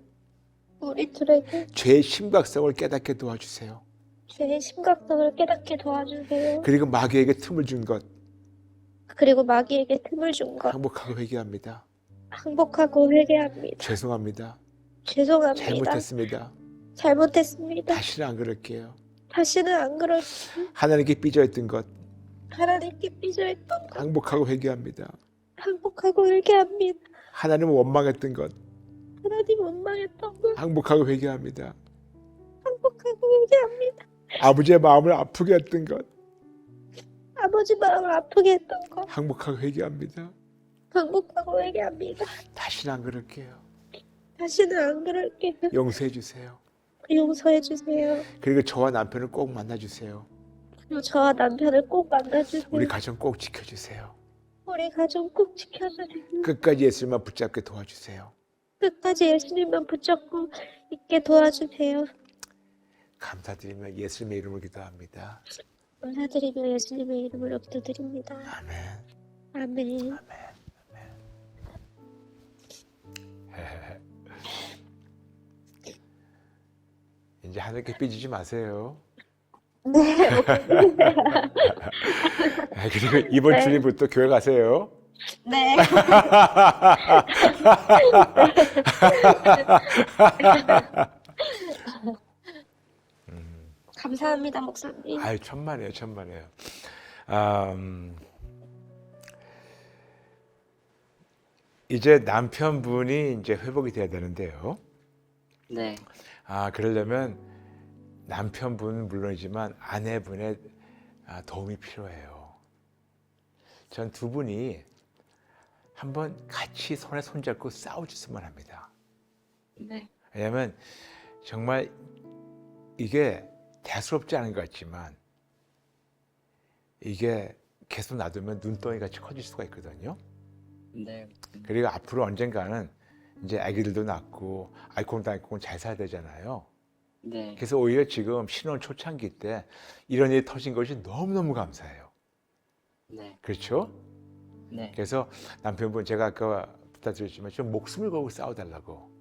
우리 둘에게 죄의 심각성을 깨닫게 도와주세요. 죄의 심각성을 깨닫게 도와주세요. 그리고 마귀에게 틈을 준 것 그리고 마귀에게 틈을 준 것 항복하고 회개합니다. 항복하고 회개합니다. 죄송합니다. 죄송합니다. 잘못했습니다. 잘못했습니다. 다시는 안 그럴게요. 다시는 안 그럴게요. 하나님께 삐져있던 것 하나님께 삐져있던 것 항복하고 회개합니다. 항복하고 회개합니다. 하나님을 원망했던 것 하나님 원망했던 것 항복하고 회개합니다. 항복하고 회개합니다. 아버지의 마음을 아프게 했던 것 아버지 마음을 아프게 했던 거 항복하고 회개합니다. 반복하고 회개합니다. 다시는 안 그럴게요. 다시는 안 그럴게요. 용서해 주세요. 용서해 주세요. 그리고 저와 남편을 꼭 만나 주세요. 그리고 저와 남편을 꼭 만나주세요. 우리 가정 꼭 지켜 주세요. 우리 가정 꼭 지켜주세요. 끝까지 예수님만 붙잡게 도와주세요. 끝까지 예수님만 붙잡고 있게 도와주세요. 감사드리며 예수님의 이름으로 기도합니다. 감사드리며 예수님의 이름으로 기도드립니다. 아멘. 아멘. 이제 하늘께 삐지지 마세요. 네. 그리고 이번 네. 주일부터 교회 가세요. 네. 감사합니다, 목사님. 아유, 천만에요, 천만에요. 이제 남편분이 이제 회복이 돼야 되는데요. 네. 그러려면 남편분 물론이지만 아내분의 도움이 필요해요. 전 두 분이 한번 같이 손에 손잡고 싸워줬으면 합니다. 네. 왜냐하면 정말 이게 대수롭지 않은 것 같지만 이게 계속 놔두면 눈덩이 같이 커질 수가 있거든요. 네. 그리고 앞으로 언젠가는 이제 아기들도 낳고 알콩달콩 잘 살아야 되잖아요. 네. 그래서 오히려 지금 신혼 초창기 때 이런 일이 터진 것이 너무너무 감사해요. 네. 그렇죠? 네. 그래서 남편분 제가 아까 부탁드렸지만 좀 목숨을 걸고 싸워달라고.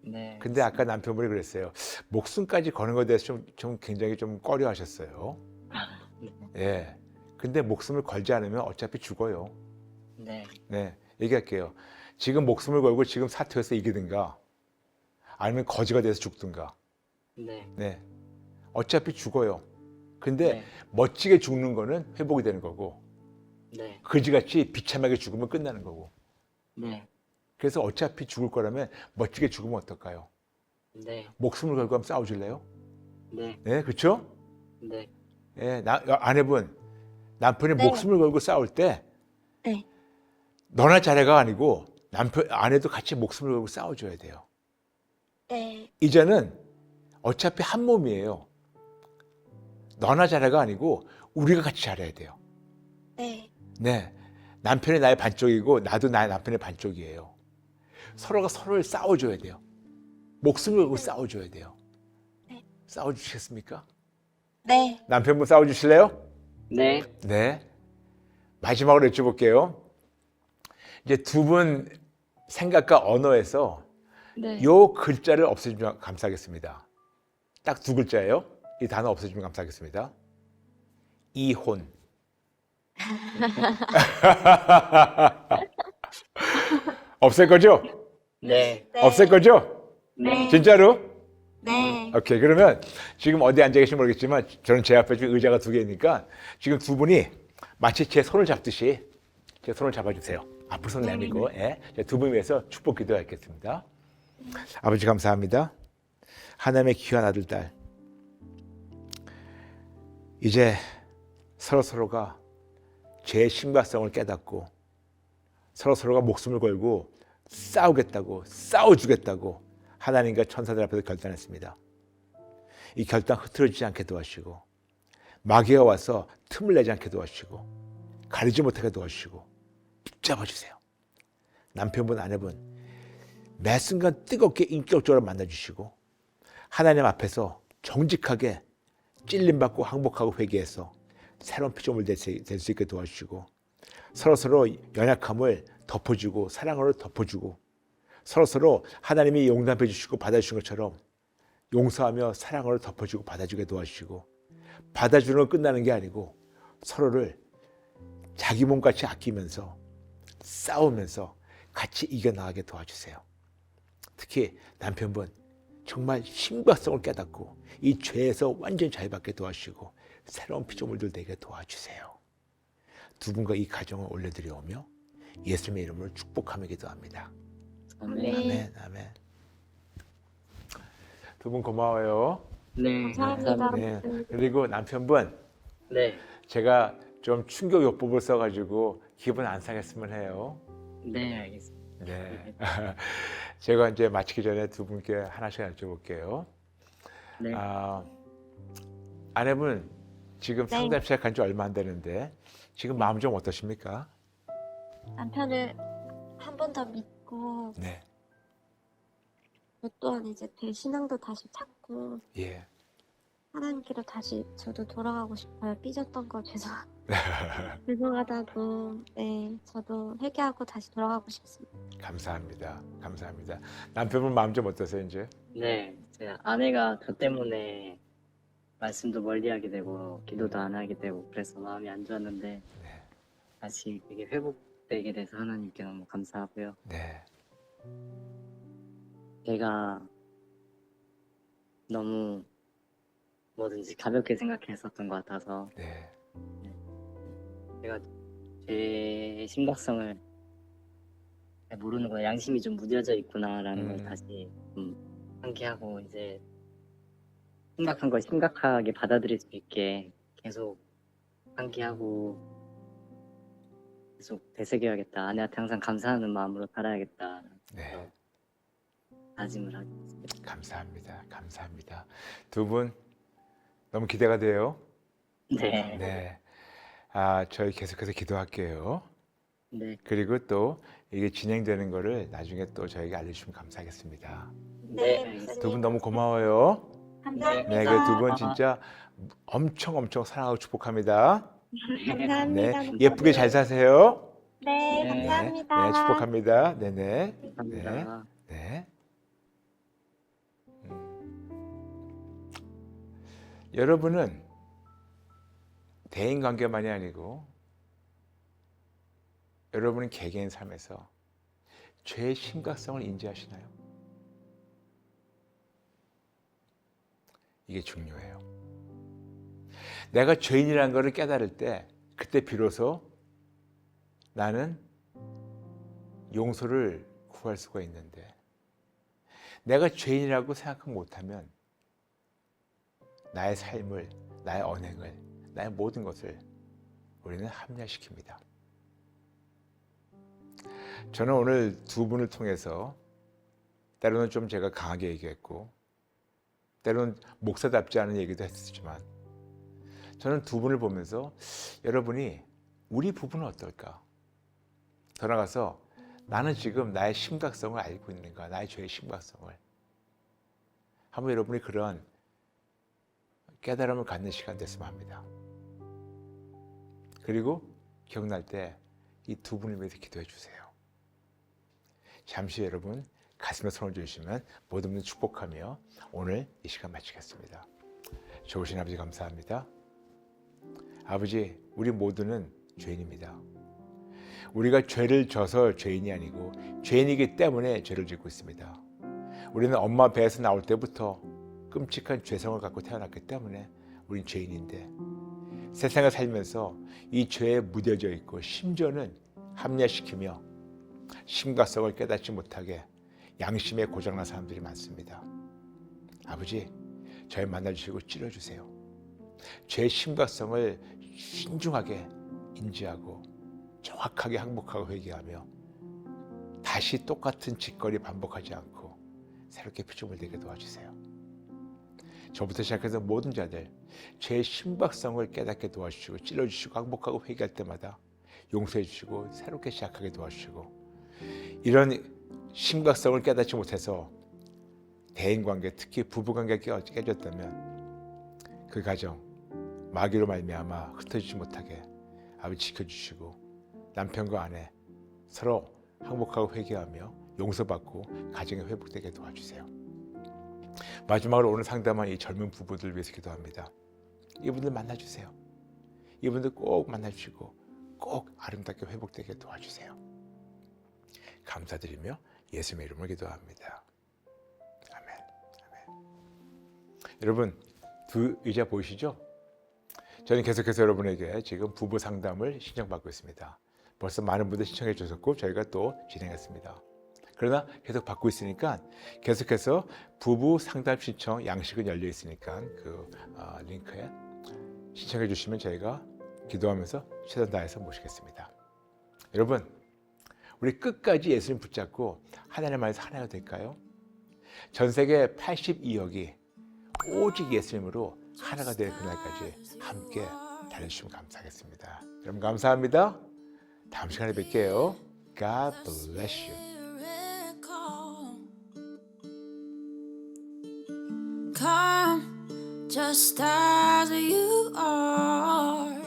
네. 근데 아까 남편분이 그랬어요. 목숨까지 거는 것에 대해서 좀 굉장히 좀 꺼려 하셨어요. 예. 근데 목숨을 걸지 않으면 어차피 죽어요. 네. 네. 얘기할게요. 지금 목숨을 걸고 지금 사퇴해서 이기든가 아니면 거지가 돼서 죽든가. 네. 네. 어차피 죽어요. 근데 네. 멋지게 죽는 거는 회복이 되는 거고 네. 거지같이 비참하게 죽으면 끝나는 거고. 네. 그래서 어차피 죽을 거라면 멋지게 죽으면 어떨까요? 네. 목숨을 걸고 한번 싸워줄래요? 네. 네, 그렇죠? 네. 예, 아내분 남편이 네. 목숨을 걸고 싸울 때 네. 너나 잘해가 아니고 아내도 같이 목숨을 걸고 싸워줘야 돼요. 네. 이제는 어차피 한 몸이에요. 너나 잘해가 아니고 우리가 같이 잘해야 돼요. 네. 네, 남편이 나의 반쪽이고 나도 나의 남편의 반쪽이에요. 서로가 서로를 싸워줘야 돼요. 목숨을 걸고 싸워줘야 돼요. 네. 싸워주시겠습니까? 네. 남편분 싸워주실래요? 네. 네. 마지막으로 여쭤볼게요. 이제 두 분 생각과 언어에서 네. 요 글자를 없애주면 감사하겠습니다. 딱 두 글자예요. 이 단어 없애주면 감사하겠습니다. 이혼. 없앨 거죠? 네. 네. 없앨 거죠? 네. 진짜로? 네. 오케이. 그러면 지금 어디 앉아 계신지 모르겠지만 저는 제 앞에 지금 의자가 두 개니까 지금 두 분이 마치 제 손을 잡듯이 제 손을 잡아주세요. 앞으로 손 내밀고 예. 두 분 위해서 축복 기도하겠습니다. 아버지 감사합니다. 하나님의 귀한 아들 딸 이제 서로가 죄의 심각성을 깨닫고 서로가 목숨을 걸고 싸우겠다고 싸워주겠다고 하나님과 천사들 앞에서 결단했습니다. 이 결단 흐트러지지 않게 도와주시고 마귀가 와서 틈을 내지 않게 도와주시고 가리지 못하게 도와주시고 붙잡아주세요. 남편분 아내분 매 순간 뜨겁게 인격적으로 만나주시고 하나님 앞에서 정직하게 찔림받고 항복하고 회개해서 새로운 피조물 될 수 있게 도와주시고 서로 연약함을 덮어주고 사랑으로 덮어주고 서로 하나님이 용납해 주시고 받아주신 것처럼 용서하며 사랑으로 덮어주고 받아주게 도와주시고 받아주는 건 끝나는 게 아니고 서로를 자기 몸같이 아끼면서 싸우면서 같이 이겨나가게 도와주세요. 특히 남편분 정말 심각성을 깨닫고 이 죄에서 완전히 자유받게 도와주시고 새로운 피조물들 되게 도와주세요. 두 분과 이 가정을 올려드려오며 예수님의 이름으로 축복하며 기도합니다. 아멘. 아멘, 아멘. 두 분 고마워요. 네. 감사합니다. 네. 그리고 남편분 네. 제가 좀 충격요법을 써가지고 기분 안 상했으면 해요. 네, 알겠습니다. 네. 제가 이제 마치기 전에 두 분께 하나씩 여쭤볼게요. 네. 아내분 지금 네. 상담 시작한 지 얼마 안 되는데 지금 마음 좀 어떠십니까? 남편을 한 번 더 믿고 네. 저 또한 이제 제 신앙도 다시 찾고 예. 하나님께로 다시 저도 돌아가고 싶어요. 삐졌던 거 죄송하다고. 네, 저도 회개하고 다시 돌아가고 싶습니다. 감사합니다. 감사합니다. 남편분 마음 좀 어떠세요 이제? 네, 제 아내가 저 때문에 말씀도 멀리하게 되고 기도도 안 하게 되고 그래서 마음이 안 좋았는데 네. 다시 그게 회복되게 돼서 하나님께 너무 감사하고요. 네. 제가 너무 뭐든지 가볍게 생각했었던 것 같아서 네. 제가 제 심각성을 잘 모르는구나, 양심이 좀 무뎌져 있구나라는 걸 다시 좀 상기하고 이제 심각한 걸 심각하게 받아들일 수 있게 계속 상기하고 계속 되새겨야겠다. 아내한테 항상 감사하는 마음으로 살아야겠다. 네. 다짐을 하게 됐습니다. 감사합니다. 감사합니다. 두 분 너무 기대가 돼요. 네. 네. 저희 계속해서 기도할게요. 네. 그리고 또 이게 진행되는 거를 나중에 또 저희가 알려주시면 감사하겠습니다. 네, 알겠습니다. 두 분 너무 고마워요. 감사합니다. 네, 그 두 분 진짜 엄청 사랑하고 축복합니다. 감사합니다. 네, 예쁘게 잘 사세요. 네, 네. 감사합니다. 네, 축복합니다. 네네. 감사합니다. 네. 여러분은 대인 관계만이 아니고 여러분은 개개인 삶에서 죄의 심각성을 인지하시나요? 이게 중요해요. 내가 죄인이라는 것을 깨달을 때 그때 비로소 나는 용서를 구할 수가 있는데 내가 죄인이라고 생각 못하면 나의 삶을, 나의 언행을, 나의 모든 것을 우리는 합리화시킵니다. 저는 오늘 두 분을 통해서 때로는 좀 제가 강하게 얘기했고 때로는 목사답지 않은 얘기도 했지만 저는 두 분을 보면서 여러분이 우리 부부는 어떨까? 더 나아가서 나는 지금 나의 심각성을 알고 있는가? 나의 죄의 심각성을. 한번 여러분이 그런 깨달음을 갖는 시간 됐으면 합니다. 그리고 기억날 때 이 두 분을 위해서 기도해 주세요. 잠시 여러분 가슴에 손을 주시면 모든 분들 축복하며 오늘 이 시간 마치겠습니다. 좋으신 아버지 감사합니다. 아버지, 우리 모두는 죄인입니다. 우리가 죄를 져서 죄인이 아니고 죄인이기 때문에 죄를 짓고 있습니다. 우리는 엄마 배에서 나올 때부터 끔찍한 죄성을 갖고 태어났기 때문에 우린 죄인인데 세상을 살면서 이 죄에 무뎌져 있고 심지어는 합리화시키며 심각성을 깨닫지 못하게 양심에 고장난 사람들이 많습니다. 아버지, 저희 만나주시고 찔러주세요. 죄의 심각성을 신중하게 인지하고 정확하게 항복하고 회개하며 다시 똑같은 짓거리 반복하지 않고 새롭게 피조물 되게 도와주세요. 저부터 시작해서 모든 자들 죄의 심각성을 깨닫게 도와주시고 찔러주시고 항복하고 회개할 때마다 용서해 주시고 새롭게 시작하게 도와주시고 이런 심각성을 깨닫지 못해서 대인관계 특히 부부관계가 깨졌다면 그 가정 마귀로 말미암아 흩어지지 못하게 아버지 지켜주시고 남편과 아내 서로 항복하고 회개하며 용서받고 가정이 회복되게 도와주세요. 마지막으로 오늘 상담한 이 젊은 부부들 위해서 기도합니다. 이분들 만나주세요. 이분들 꼭 만나주시고 꼭 아름답게 회복되게 도와주세요. 감사드리며 예수님의 이름으로 기도합니다. 아멘. 아멘. 여러분 두 의자 보이시죠? 저는 계속해서 여러분에게 지금 부부 상담을 신청받고 있습니다. 벌써 많은 분들 신청해 주셨고 저희가 또 진행했습니다. 그러나 계속 받고 있으니까 계속해서 부부 상담 신청 양식은 열려 있으니까 그 링크에 신청해 주시면 저희가 기도하면서 최선 다해서 모시겠습니다. 여러분, 우리 끝까지 예수님 붙잡고 하나님 안에서 하나가 될까요? 전 세계 82억이 오직 예수님으로 하나가 될 그날까지 함께 달려주시면 감사하겠습니다. 여러분 감사합니다. 다음 시간에 뵐게요. God bless you. Come just as you are.